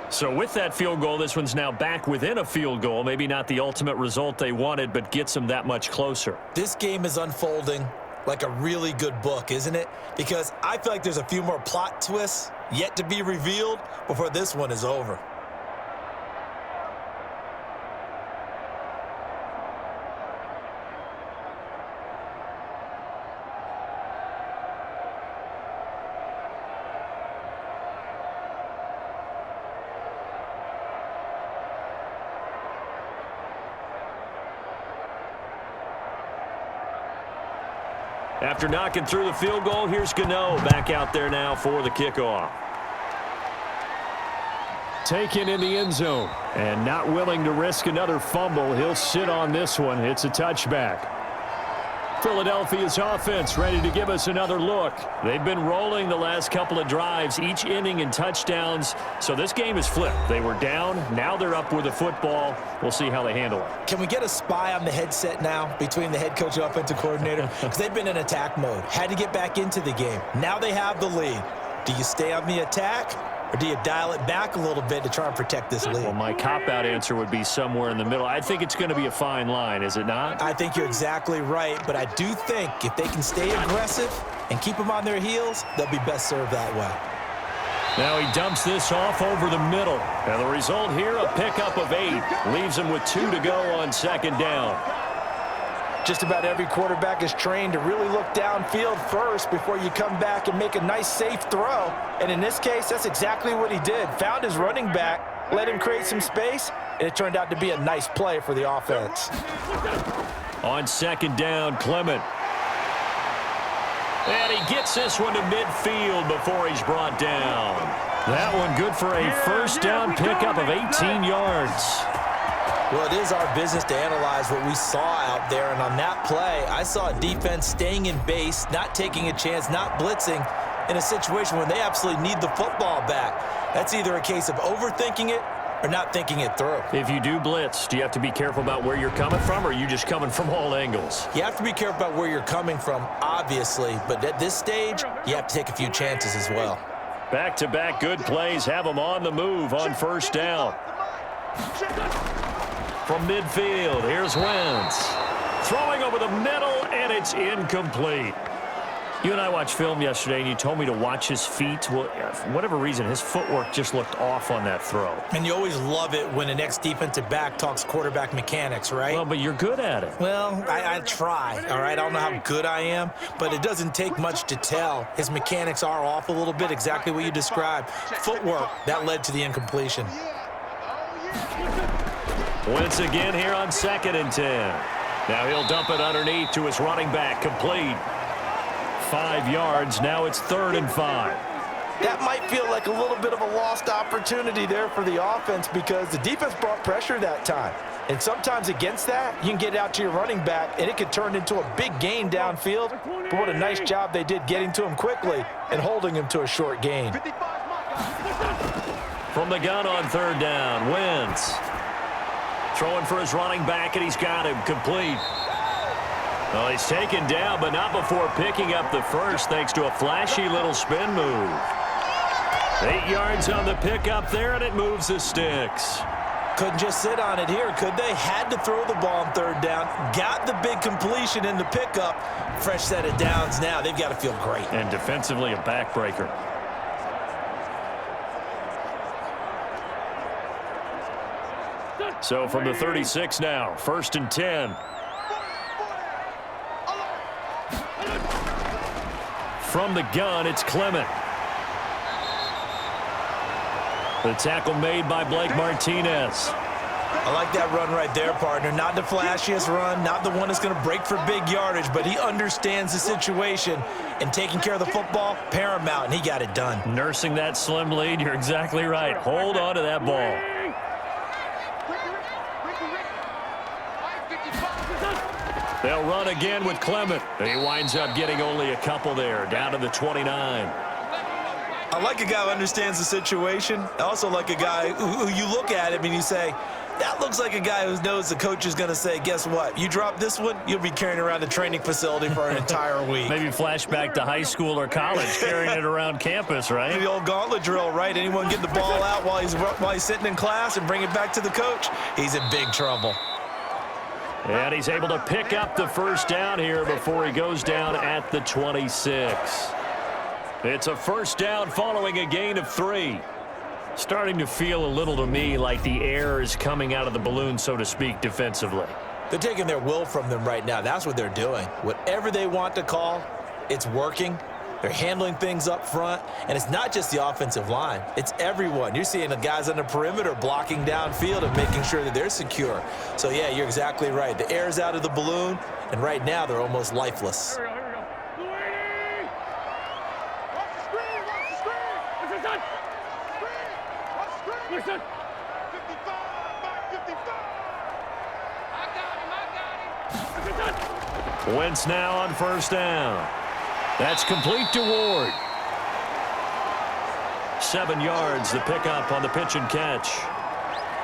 [SPEAKER 2] So with that field goal, this one's now back within a field goal. Maybe not the ultimate result they wanted, but gets them that much closer.
[SPEAKER 3] This game is unfolding like a really good book, isn't it? Because I feel like there's a few more plot twists yet to be revealed before this one is over.
[SPEAKER 2] After knocking through the field goal, here's Gano back out there now for the kickoff.
[SPEAKER 4] Taken in the end zone, and not willing to risk another fumble. He'll sit on this one. It's a touchback. Philadelphia's offense ready to give us another look.
[SPEAKER 2] They've been rolling the last couple of drives, each inning in touchdowns. So this game is flipped. They were down. Now they're up with the football. We'll see how they handle it.
[SPEAKER 3] Can we get a spy on the headset now between the head coach and offensive coordinator? Because they've been in attack mode. Had to get back into the game. Now they have the lead. Do you stay on the attack, or do you dial it back a little bit to try and protect this lead?
[SPEAKER 2] Well, my cop-out answer would be somewhere in the middle. I think it's going to be a fine line, is it not?
[SPEAKER 3] I think you're exactly right, but I do think if they can stay aggressive and keep them on their heels, they'll be best served that way.
[SPEAKER 2] Now he dumps this off over the middle. And the result here, a pickup of 8. Leaves him with 2 to go on second down.
[SPEAKER 3] Just about every quarterback is trained to really look downfield first before you come back and make a nice, safe throw. And in this case, that's exactly what he did. Found his running back, let him create some space, and it turned out to be a nice play for the offense.
[SPEAKER 2] On second down, Clement. And he gets this one to midfield before he's brought down. That one good for a first down pickup of 18 yards.
[SPEAKER 3] Well, it is our business to analyze what we saw out there, and on that play, I saw a defense staying in base, not taking a chance, not blitzing in a situation when they absolutely need the football back. That's either a case of overthinking it or not thinking it through.
[SPEAKER 2] If you do blitz, do you have to be careful about where you're coming from, or are you just coming from all angles?
[SPEAKER 3] You have to be careful about where you're coming from, obviously, but at this stage, you have to take a few chances as well.
[SPEAKER 2] Back-to-back good plays have them on the move on first down. From midfield, here's Wentz. Throwing over the middle, and it's incomplete.
[SPEAKER 4] You and I watched film yesterday, and you told me to watch his feet. Well, for whatever reason, his footwork just looked off on that throw.
[SPEAKER 3] And you always love it when an ex-defensive back talks quarterback mechanics, right?
[SPEAKER 4] Well, but you're good at it.
[SPEAKER 3] Well, I try, all right? I don't know how good I am, but it doesn't take much to tell. His mechanics are off a little bit, exactly what you described. Footwork, that led to the incompletion.
[SPEAKER 2] Wentz again here on 2nd and 10. Now he'll dump it underneath to his running back, complete. 5 yards, now it's 3rd and 5.
[SPEAKER 3] That might feel like a little bit of a lost opportunity there for the offense because the defense brought pressure that time. And sometimes against that, you can get out to your running back, and it could turn into a big gain downfield. But what a nice job they did getting to him quickly and holding him to a short gain.
[SPEAKER 2] From the gun on 3rd down, Wentz. Throwing for his running back, and he's got him complete. Well, he's taken down, but not before picking up the first thanks to a flashy little spin move. 8 yards on the pickup there, and it moves the sticks.
[SPEAKER 3] Couldn't just sit on it here, could they? Had to throw the ball on 3rd down. Got the big completion in the pickup. Fresh set of downs now. They've got to feel great.
[SPEAKER 2] And defensively a backbreaker. So from the 36 now, 1st and 10. From the gun, it's Clement. The tackle made by Blake Martinez.
[SPEAKER 3] I like that run right there, partner. Not the flashiest run, not the one that's going to break for big yardage, but he understands the situation, and taking care of the football, paramount, and he got it done.
[SPEAKER 2] Nursing that slim lead, you're exactly right. Hold on to that ball. They'll run again with Clement. He winds up getting only a couple there, down to the 29.
[SPEAKER 3] I like a guy who understands the situation. I also like a guy who you look at him and you say, that looks like a guy who knows the coach is going to say, guess what? You drop this one, you'll be carrying around the training facility for an entire week.
[SPEAKER 2] Maybe flashback to high school or college, carrying it around campus, right?
[SPEAKER 3] The old gauntlet drill, right? Anyone get the ball out while he's sitting in class and bring it back to the coach, he's in big trouble.
[SPEAKER 2] And he's able to pick up the first down here before he goes down at the 26. It's a first down following a gain of 3. Starting to feel a little to me like the air is coming out of the balloon, so to speak, defensively.
[SPEAKER 3] They're taking their will from them right now. That's what they're doing. Whatever they want to call, it's working. They're handling things up front, and it's not just the offensive line. It's everyone. You're seeing the guys on the perimeter blocking downfield and making sure that they're secure. So, yeah, you're exactly right. The air's out of the balloon, and right now they're almost lifeless.
[SPEAKER 2] Wentz now on first down. That's complete to Ward. 7 yards, the pickup on the pitch and catch.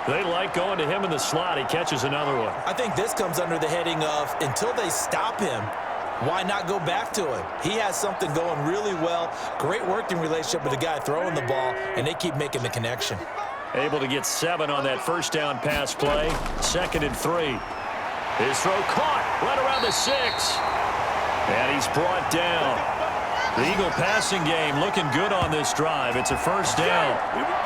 [SPEAKER 2] They like going to him in the slot. He catches another one.
[SPEAKER 3] I think this comes under the heading of until they stop him, why not go back to him? He has something going really well. Great working relationship with the guy throwing the ball, and they keep making the connection.
[SPEAKER 2] Able to get 7 on that first down pass play. 2nd and 3. His throw caught right around the 6. And he's brought down. The Eagle passing game looking good on this drive. It's a first down.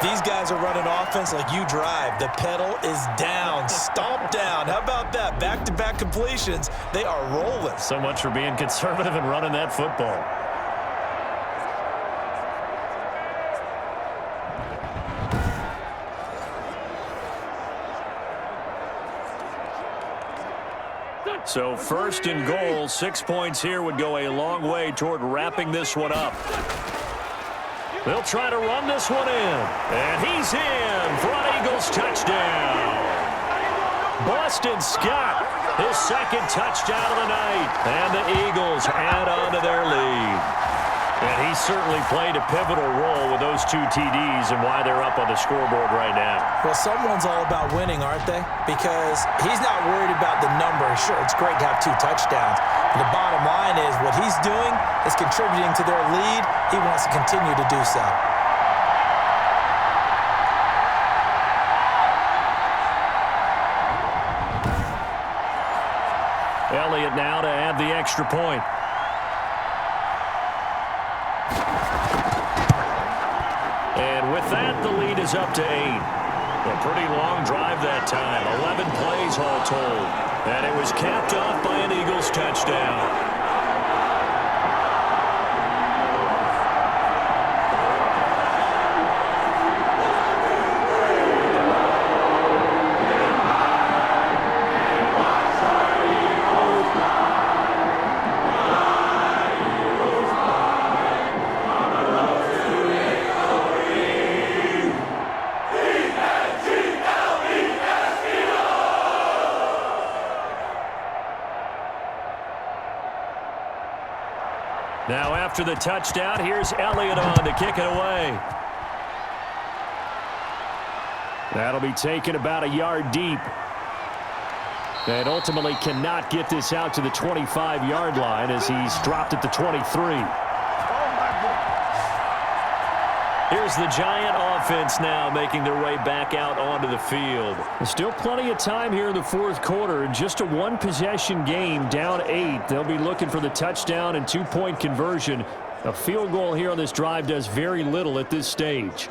[SPEAKER 3] These guys are running offense like you drive. The pedal is down, stomp down. How about that? Back-to-back completions. They are rolling.
[SPEAKER 2] So much for being conservative and running that football. So 1st and goal, 6 points here would go a long way toward wrapping this one up. They'll try to run this one in. And he's in for an Eagles touchdown. Boston Scott, his 2nd touchdown of the night. And the Eagles add on to their lead. And he certainly played a pivotal role with those 2 TDs and why they're up on the scoreboard right now.
[SPEAKER 3] Well, someone's all about winning, aren't they? Because he's not worried about the number. Sure, it's great to have 2 touchdowns. But the bottom line is what he's doing is contributing to their lead. He wants to continue to do so.
[SPEAKER 2] Elliott now to add the extra point. is up to 8. A pretty long drive that time. 11 plays all told. And it was capped off by an Eagles touchdown. Now after the touchdown, here's Elliott on to kick it away. That'll be taken about a yard deep. And ultimately cannot get this out to the 25-yard line as he's dropped at the 23. Here's the Giant offense now making their way back out onto the field.
[SPEAKER 4] Still plenty of time here in the fourth quarter. Just a one-possession game, down 8. They'll be looking for the touchdown and two-point conversion. A field goal here on this drive does very little at this stage.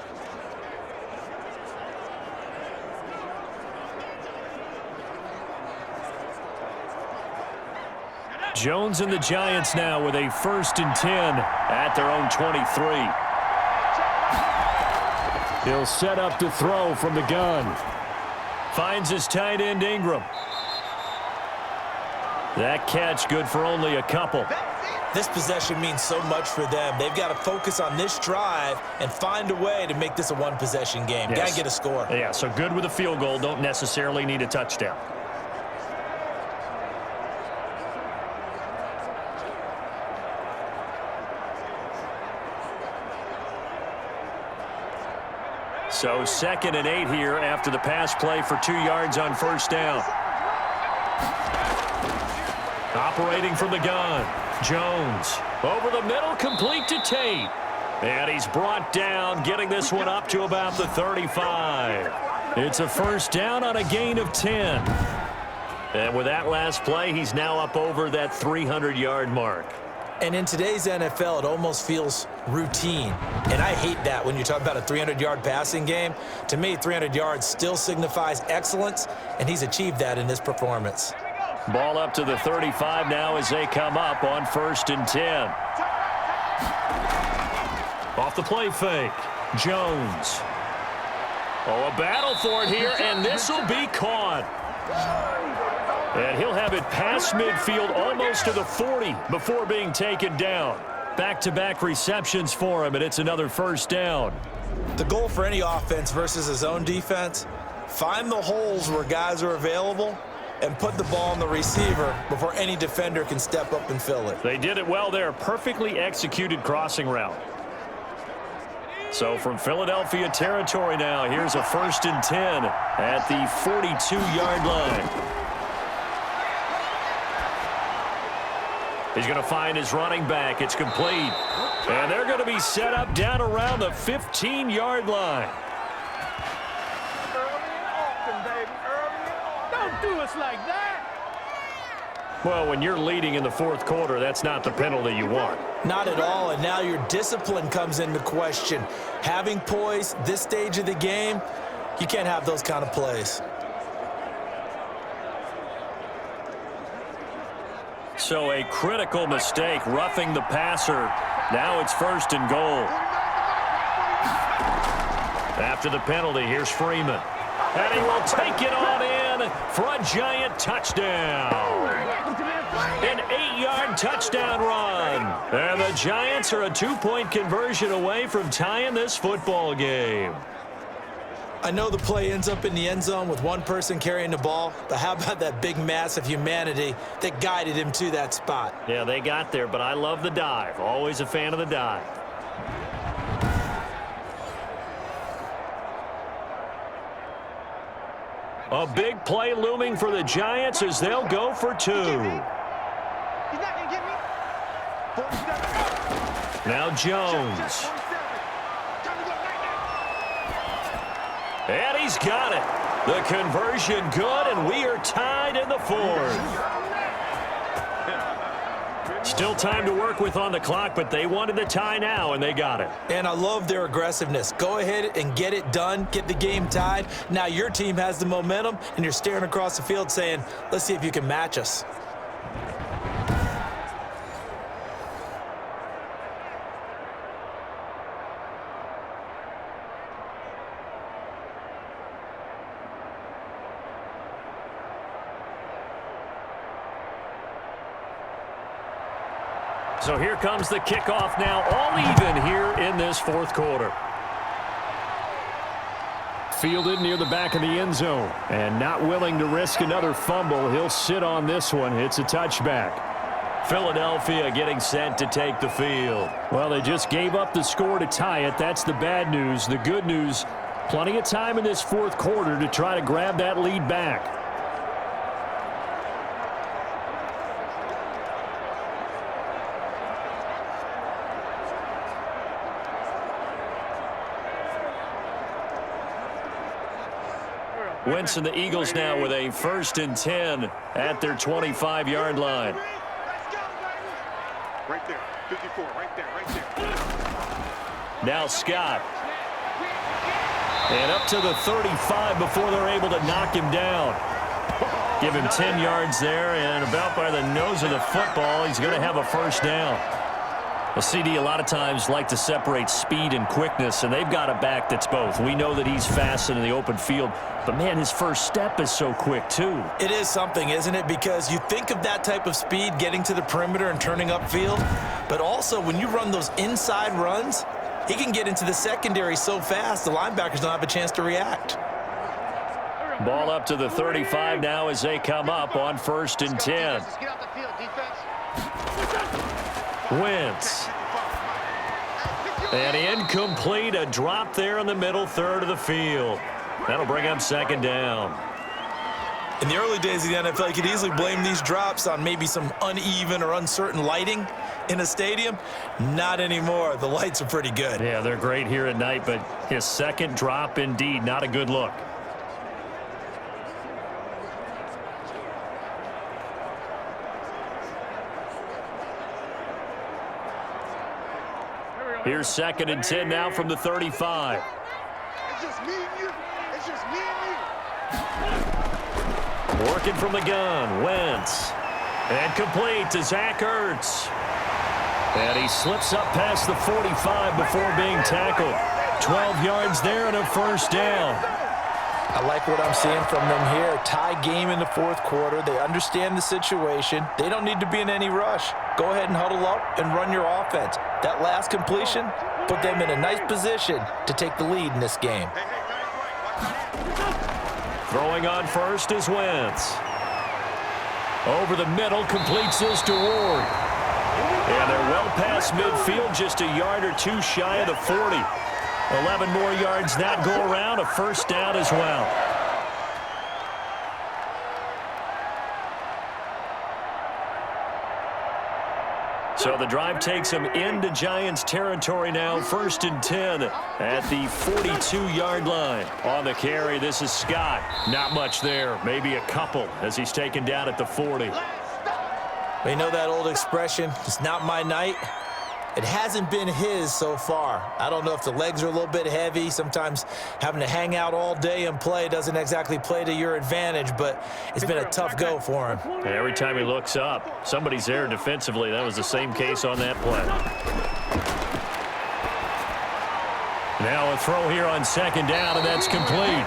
[SPEAKER 4] Jones and the Giants now with a 1st and 10 at their own 23. He'll set up to throw from the gun. Finds his tight end Ingram. That catch good for only a couple.
[SPEAKER 3] This possession means so much for them. They've got to focus on this drive and find a way to make this a one-possession game.
[SPEAKER 4] Yes.
[SPEAKER 3] Got to get a score.
[SPEAKER 4] Yeah, so good with a field goal. Don't necessarily need a touchdown. So 2nd and 8 here after the pass play for 2 yards on 1st down. Operating from the gun, Jones. Over the middle, complete to Tate. And he's brought down, getting this one up to about the 35. It's a 1st down on a gain of 10. And with that last play, he's now up over that 300-yard mark.
[SPEAKER 3] And in today's NFL, it almost feels routine. And I hate that when you talk about a 300-yard passing game. To me, 300 yards still signifies excellence, and he's achieved that in this performance.
[SPEAKER 2] Ball up to the 35 now as they come up on 1st and 10. Off the play fake, Jones. Oh, a battle for it here, and this will be caught. And he'll have it past midfield almost to the 40 before being taken down. Back-to-back receptions for him, and it's another 1st down.
[SPEAKER 3] The goal for any offense versus his own defense, find the holes where guys are available and put the ball on the receiver before any defender can step up and fill it.
[SPEAKER 2] They did it well there. Perfectly executed crossing route. So from Philadelphia territory now, here's a 1st and 10 at the 42-yard line. He's going to find his running back. It's complete. And they're going to be set up down around the 15-yard line.
[SPEAKER 7] Early and often, baby. Early and often. Don't do us like that.
[SPEAKER 2] Well, when you're leading in the fourth quarter, that's not the penalty you want.
[SPEAKER 3] Not at all, and now your discipline comes into question. Having poise this stage of the game, you can't have those kind of plays.
[SPEAKER 2] So a critical mistake, roughing the passer. Now it's 1st and goal. After the penalty, here's Freeman. And he will take it on in for a Giant touchdown. An 8-yard touchdown run. And the Giants are a 2-point conversion away from tying this football game.
[SPEAKER 3] I know the play ends up in the end zone with one person carrying the ball, but how about that big mass of humanity that guided him to that spot?
[SPEAKER 2] Yeah, they got there, but I love the dive. Always a fan of the dive. A big play looming for the Giants as they'll go for 2.
[SPEAKER 5] He's not going to get me.
[SPEAKER 2] Now Jones. And he's got it. The conversion good, and we are tied in the 4th. Still time to work with on the clock, but they wanted the tie now, and they got it.
[SPEAKER 3] And I love their aggressiveness. Go ahead and get it done, get the game tied. Now your team has the momentum, and you're staring across the field saying, let's see if you can match us.
[SPEAKER 2] So here comes the kickoff now, all even here in this fourth quarter.
[SPEAKER 4] Fielded near the back of the end zone, and not willing to risk another fumble. He'll sit on this one. It's a touchback.
[SPEAKER 2] Philadelphia getting set to take the field.
[SPEAKER 4] Well, they just gave up the score to tie it. That's the bad news. The good news, plenty of time in this fourth quarter to try to grab that lead back.
[SPEAKER 2] Wentz and the Eagles now with a 1st and 10 at their 25-yard line.
[SPEAKER 7] Right there, 54, right there.
[SPEAKER 2] Now Scott. And up to the 35 before they're able to knock him down. Give him 10 yards there, and about by the nose of the football, he's going to have a first down. A CD a lot of times like to separate speed and quickness, and they've got a back that's both. We know that he's fast in the open field, but, man, his first step is so quick, too.
[SPEAKER 3] It is something, isn't it? Because you think of that type of speed getting to the perimeter and turning upfield, but also when you run those inside runs, he can get into the secondary so fast the linebackers don't have a chance to react.
[SPEAKER 2] Ball up to the 35 now as they come up on 1st and 10.
[SPEAKER 5] Get off the field, defense.
[SPEAKER 2] Wentz. And incomplete, a drop there in the middle third of the field. That'll bring up 2nd down.
[SPEAKER 3] In the early days of the NFL, you could easily blame these drops on maybe some uneven or uncertain lighting in a stadium. Not anymore. The lights are pretty good.
[SPEAKER 2] Yeah, they're great here at night, but his second drop, indeed, not a good look. Here's 2nd and 10 now from the 35.
[SPEAKER 5] It's just me and you. It's just me and you.
[SPEAKER 2] Working from the gun, Wentz. And complete to Zach Ertz. And he slips up past the 45 before being tackled. 12 yards there and a first down.
[SPEAKER 3] I like what I'm seeing from them here. Tie game in the fourth quarter. They understand the situation. They don't need to be in any rush. Go ahead and huddle up and run your offense. That last completion put them in a nice position to take the lead in this game.
[SPEAKER 2] Throwing on first is Wentz. Over the middle, completes this to Ward. And they're well past midfield, just a yard or two shy of the 40. 11 more yards that go around, a first down as well. So the drive takes him into Giants territory now, 1st and 10 at the 42-yard line. On the carry, this is Scott. Not much there, maybe a couple as he's taken down at the 40.
[SPEAKER 3] You know that old expression, it's not my night? It hasn't been his so far. I don't know if the legs are a little bit heavy. Sometimes having to hang out all day and play doesn't exactly play to your advantage, but it's been a tough go for him.
[SPEAKER 2] And every time he looks up, somebody's there defensively. That was the same case on that play. Now a throw here on 2nd down, and that's complete.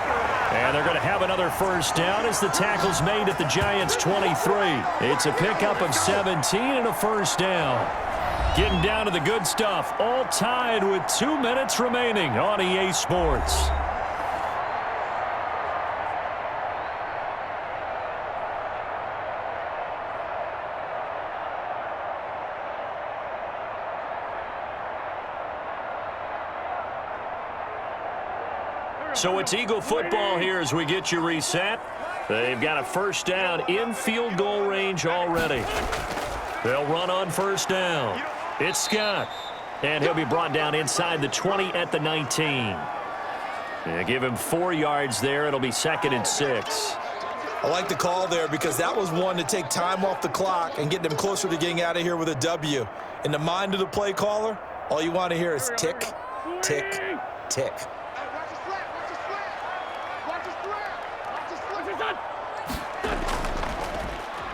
[SPEAKER 2] And they're going to have another first down as the tackle's made at the Giants' 23. It's a pickup of 17 and a first down. Getting down to the good stuff, all tied with 2 minutes remaining on EA Sports. So it's Eagle football here as we get you reset. They've got a first down in field goal range already. They'll run on first down. It's Scott, and he'll be brought down inside the 20 at the 19. Yeah, give him 4 yards there. It'll be 2nd and 6.
[SPEAKER 3] I like the call there because that was one to take time off the clock and get them closer to getting out of here with a W. In the mind of the play caller, all you want to hear is tick, tick, tick.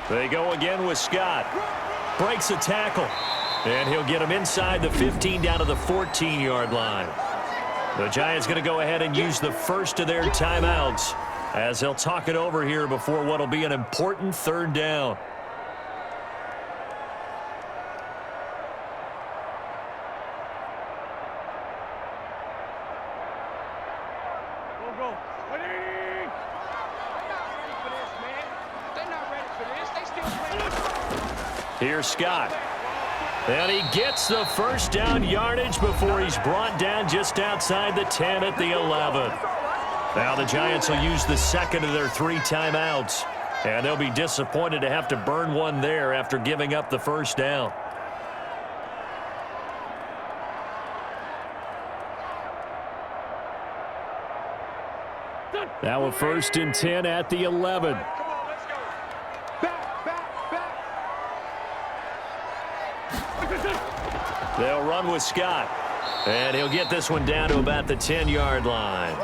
[SPEAKER 2] They go again with Scott. Breaks a tackle. And he'll get him inside the 15 down to the 14-yard line. The Giants going to go ahead and use the first of their timeouts as they'll talk it over here before what will be an important third down. Here's Scott. And he gets the first down yardage before he's brought down just outside the 10 at the 11. Now the Giants will use the second of their 3 timeouts. And they'll be disappointed to have to burn one there after giving up the first down.
[SPEAKER 4] Now a 1st and 10 at the 11.
[SPEAKER 2] They'll run with Scott. And he'll get this one down to about the 10-yard line.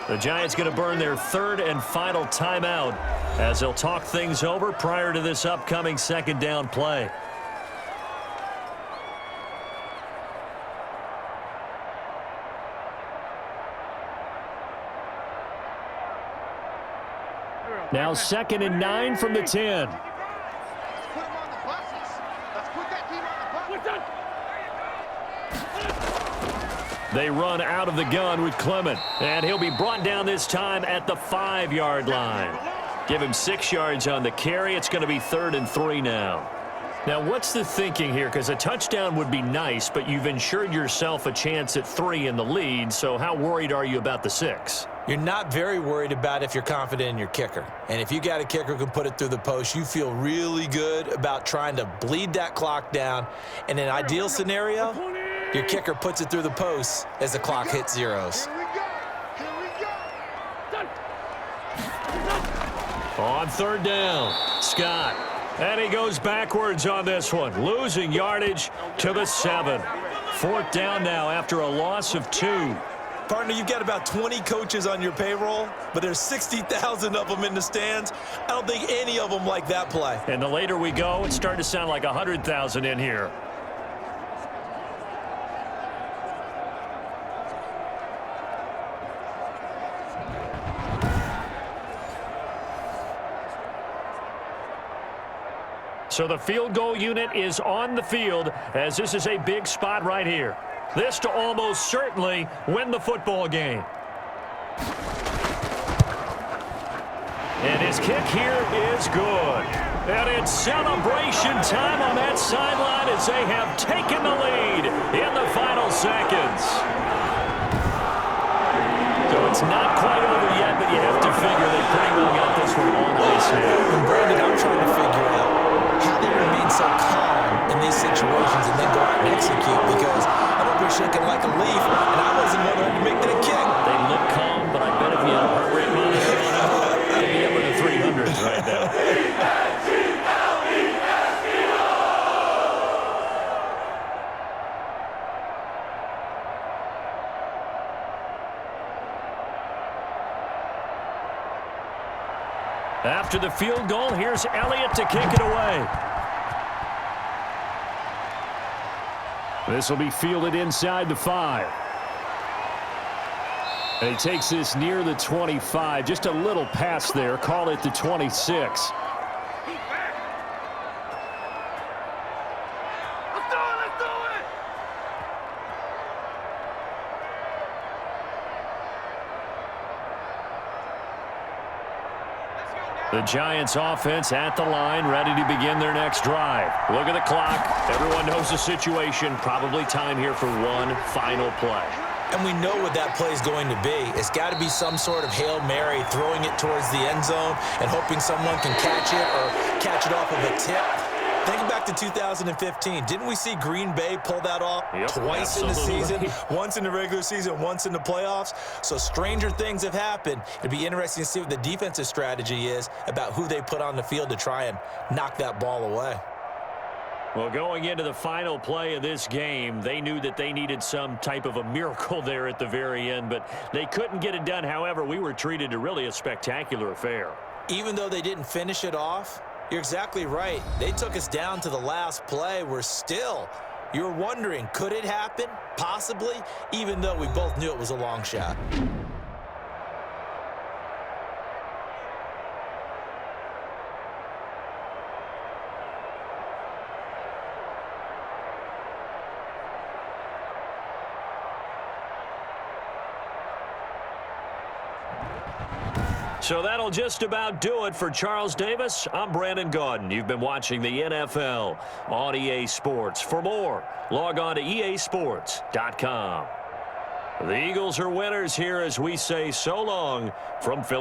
[SPEAKER 2] The Giants going to burn their 3rd and final timeout as they'll talk things over prior to this upcoming 2nd down play.
[SPEAKER 4] Now 2nd and 9 from the 10.
[SPEAKER 2] They run out of the gun with Clement. And he'll be brought down this time at the 5-yard line. Give him 6 yards on the carry. It's going to be 3rd and 3 now.
[SPEAKER 4] Now, what's the thinking here? Because a touchdown would be nice, but you've ensured yourself a chance at 3 in the lead, so how worried are you about the 6?
[SPEAKER 3] You're not very worried about if you're confident in your kicker. And if you got a kicker who can put it through the post, you feel really good about trying to bleed that clock down. In an ideal scenario, your kicker puts it through the post as the clock hits zeros.
[SPEAKER 2] On 3rd down, Scott. And he goes backwards on this one, losing yardage to the 7. 4th down now after a loss of 2.
[SPEAKER 3] Partner, you've got about 20 coaches on your payroll, but there's 60,000 of them in the stands. I don't think any of them like that play.
[SPEAKER 2] And the later we go, it's starting to sound like 100,000 in here. So the field goal unit is on the field as this is a big spot right here. This to almost certainly win the football game. And his kick here is good. And it's celebration time on that sideline as they have taken the lead in the final seconds. So it's not quite over yet, but you have to figure they pretty well got this one all the way here.
[SPEAKER 3] And Brandon, I'm trying to figure out how they remain so calm in these situations and then go out and execute, because I know they're shaking like a leaf, and I wasn't wondering to make that kick.
[SPEAKER 2] They look calm, but I bet if you had a heart rate monitor on them, they'd be up in the 300s right now. After the field goal, here's Elliott to kick it away.
[SPEAKER 4] This will be fielded inside the 5. And he takes this near the 25. Just a little pass there. Call it the 26.
[SPEAKER 2] The Giants offense at the line, ready to begin their next drive. Look at the clock. Everyone knows the situation. Probably time here for one final play.
[SPEAKER 3] And we know what that play is going to be. It's got to be some sort of Hail Mary, throwing it towards the end zone and hoping someone can catch it or catch it off of a tip. Thinking back to 2015, didn't we see Green Bay pull that off twice in the season? Once in the regular season, once in the playoffs. So stranger things have happened. It'd be interesting to see what the defensive strategy is about who they put on the field to try and knock that ball away.
[SPEAKER 2] Well, going into the final play of this game, they knew that they needed some type of a miracle there at the very end, but they couldn't get it done. However, we were treated to really a spectacular affair.
[SPEAKER 3] Even though they didn't finish it off, you're exactly right. They took us down to the last play. You're wondering, could it happen? Possibly, even though we both knew it was a long shot.
[SPEAKER 2] So that'll just about do it for Charles Davis. I'm Brandon Gaudin. You've been watching the NFL on EA Sports. For more, log on to easports.com. The Eagles are winners here as we say so long from Philadelphia.